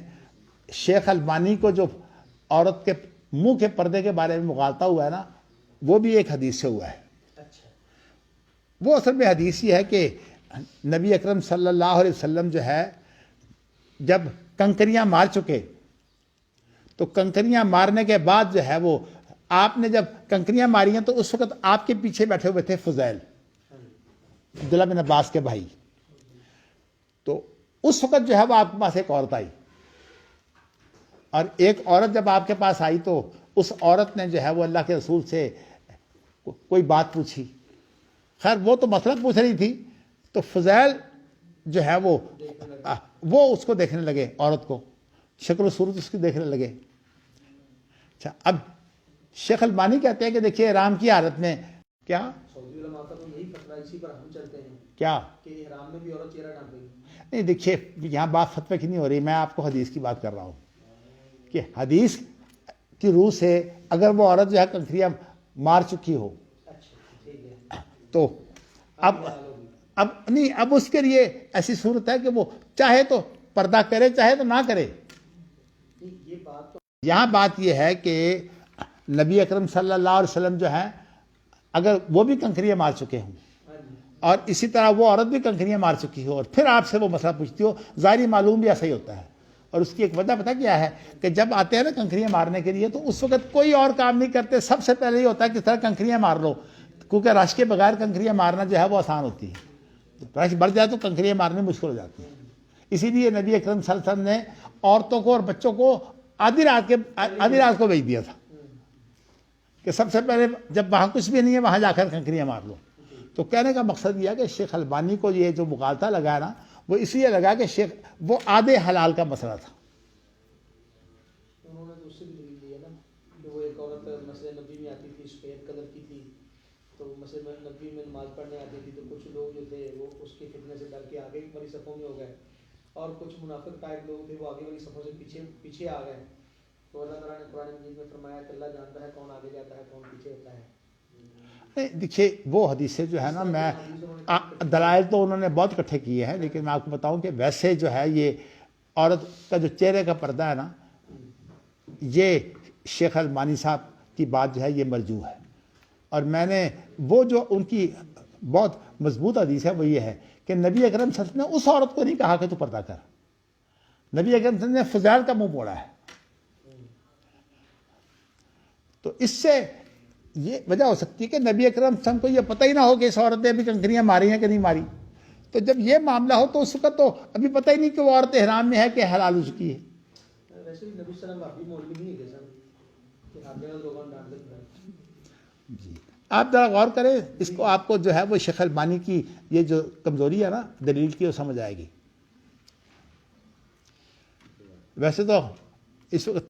شیخ البانی کو جو عورت کے منہ کے پردے کے بارے میں مغالطہ ہوا ہے نا، وہ بھی ایک حدیث سے ہوا ہے. اچھا وہ اصل میں حدیث یہ ہے کہ نبی اکرم صلی اللہ علیہ وسلم جو ہے جب کنکریاں مار چکے تو کنکریاں مارنے کے بعد جو ہے وہ آپ نے جب کنکریاں ماری ہیں تو اس وقت آپ کے پیچھے بیٹھے ہوئے تھے فضیل، عبداللہ بن عباس کے بھائی. تو اس وقت جو ہے وہ آپ کے پاس ایک عورت آئی، اور ایک عورت جب آپ کے پاس آئی تو اس عورت نے جو ہے وہ اللہ کے رسول سے کوئی بات پوچھی. خیر وہ تو مسئلہ پوچھ رہی تھی، تو فضیل جو ہے وہ اس کو دیکھنے لگے، عورت کو، شکل و صورت اس کی دیکھنے لگے. اچھا، اب شیخ البانی کہتے ہیں کہ دیکھیے احرام کی حالت میں کیا سعودی علماء کا تو یہی فتویٰ، اسی پر ہم چلتے ہیں کیا کہ احرام میں بھی عورت چہرہ ڈھانپے گی. نہیں، دیکھیے یہاں بات فتوے کی نہیں ہو رہی، میں آپ کو حدیث کی بات کر رہا ہوں کہ حدیث کی روح سے اگر وہ عورت جو ہے کنکریاں مار چکی ہو اچھا ٹھیک ہے، تو اب نہیں، اب اس کے لیے ایسی صورت ہے کہ وہ چاہے تو پردہ کرے چاہے تو نہ کرے. یہ بات تو یہاں بات یہ ہے کہ نبی اکرم صلی اللہ علیہ وسلم جو ہے اگر وہ بھی کنکریاں مار چکے ہوں اور اسی طرح وہ عورت بھی کنکریاں مار چکی ہو اور پھر آپ سے وہ مسئلہ پوچھتی ہو، ظاہری معلوم بھی ایسا ہی ہوتا ہے. اور اس کی ایک وجہ پتہ کیا ہے کہ جب آتے ہیں نا کنکریاں مارنے کے لیے تو اس وقت کوئی اور کام نہیں کرتے، سب سے پہلے یہ ہوتا ہے کس طرح کنکریاں مار لو، کیونکہ رش کے بغیر کنکریاں مارنا جو ہے وہ آسان ہوتی ہے. رش بڑھ جائے تو کنکریاں مارنے مشکل ہو جاتی ہیں. اسی لیے نبی اکرم صلی اللہ علیہ وسلم نے عورتوں کو اور بچوں کو آدھی رات کو بھیج دیا تھا کہ سب سے پہلے جب وہاں کچھ بھی نہیں ہے وہاں جا کر کنکریاں مار لو. تو کہنے کا مقصد یہ ہے کہ شیخ البانی کو یہ جو مغالطہ لگا نا، وہ اس لیے لگا کہ شیخ وہ آدھے حلال کا مسئلہ تھا. انہوں نے تو اس سے بھی دلیل دی ہے نا کہ وہ ایک عورت مسجد نبی میں آتی تھی، سفید کلر کی تھی، تو مسجد نبی میں نماز پڑھنے آتی تھی، تو کچھ لوگ جو تھے وہ اس کے فتنے سے ڈر کے آگے والی صفوں میں ہو گئے، اور کچھ منافق ٹائپ لوگ تھے وہ آگے والی صفوں سے پیچھے آ گئے. تو اللہ تعالیٰ نے قرآن مجید میں فرمایا کہ اللہ جانتا ہے کون آگے جاتا ہے کون پیچھے ہوتا ہے. دیکھیے وہ حدیثیں جو ہے نا، میں دلائل تو انہوں نے بہت اکٹھے کیے ہیں، لیکن میں آپ کو بتاؤں کہ ویسے جو ہے یہ عورت کا جو چہرے کا پردہ ہے نا، یہ شیخ البانی صاحب کی بات جو ہے یہ مرجوح ہے. اور میں نے وہ جو ان کی بہت مضبوط حدیث ہے وہ یہ ہے کہ نبی اکرم صلی اللہ علیہ وسلم نے اس عورت کو نہیں کہا کہ تو پردہ کر، نبی اکرم صلی اللہ علیہ وسلم نے فضیل کا منہ موڑا ہے. تو اس سے یہ وجہ ہو سکتی ہے کہ نبی اکرم صلی اللہ علیہ وسلم کو یہ پتہ ہی نہ ہو کہ اس عورت نے ابھی کنکریاں ماری ہیں کہ نہیں ماری. تو جب یہ معاملہ ہو تو اس وقت تو ابھی پتہ ہی نہیں کہ وہ عورت احرام میں ہے کہ حلال اس کی ہے. ویسے بھی نبی صلی اللہ علیہ وسلم آپ بھی مولوی نہیں ہے سر کہ آپ نے لوگوں ڈال دیں. جی آپ ذرا غور کریں اس کو, آپ کو جو ہے وہ شیخ البانی کی یہ جو کمزوری ہے نا دلیل کی وہ سمجھ آئے گی. ویسے تو اس وقت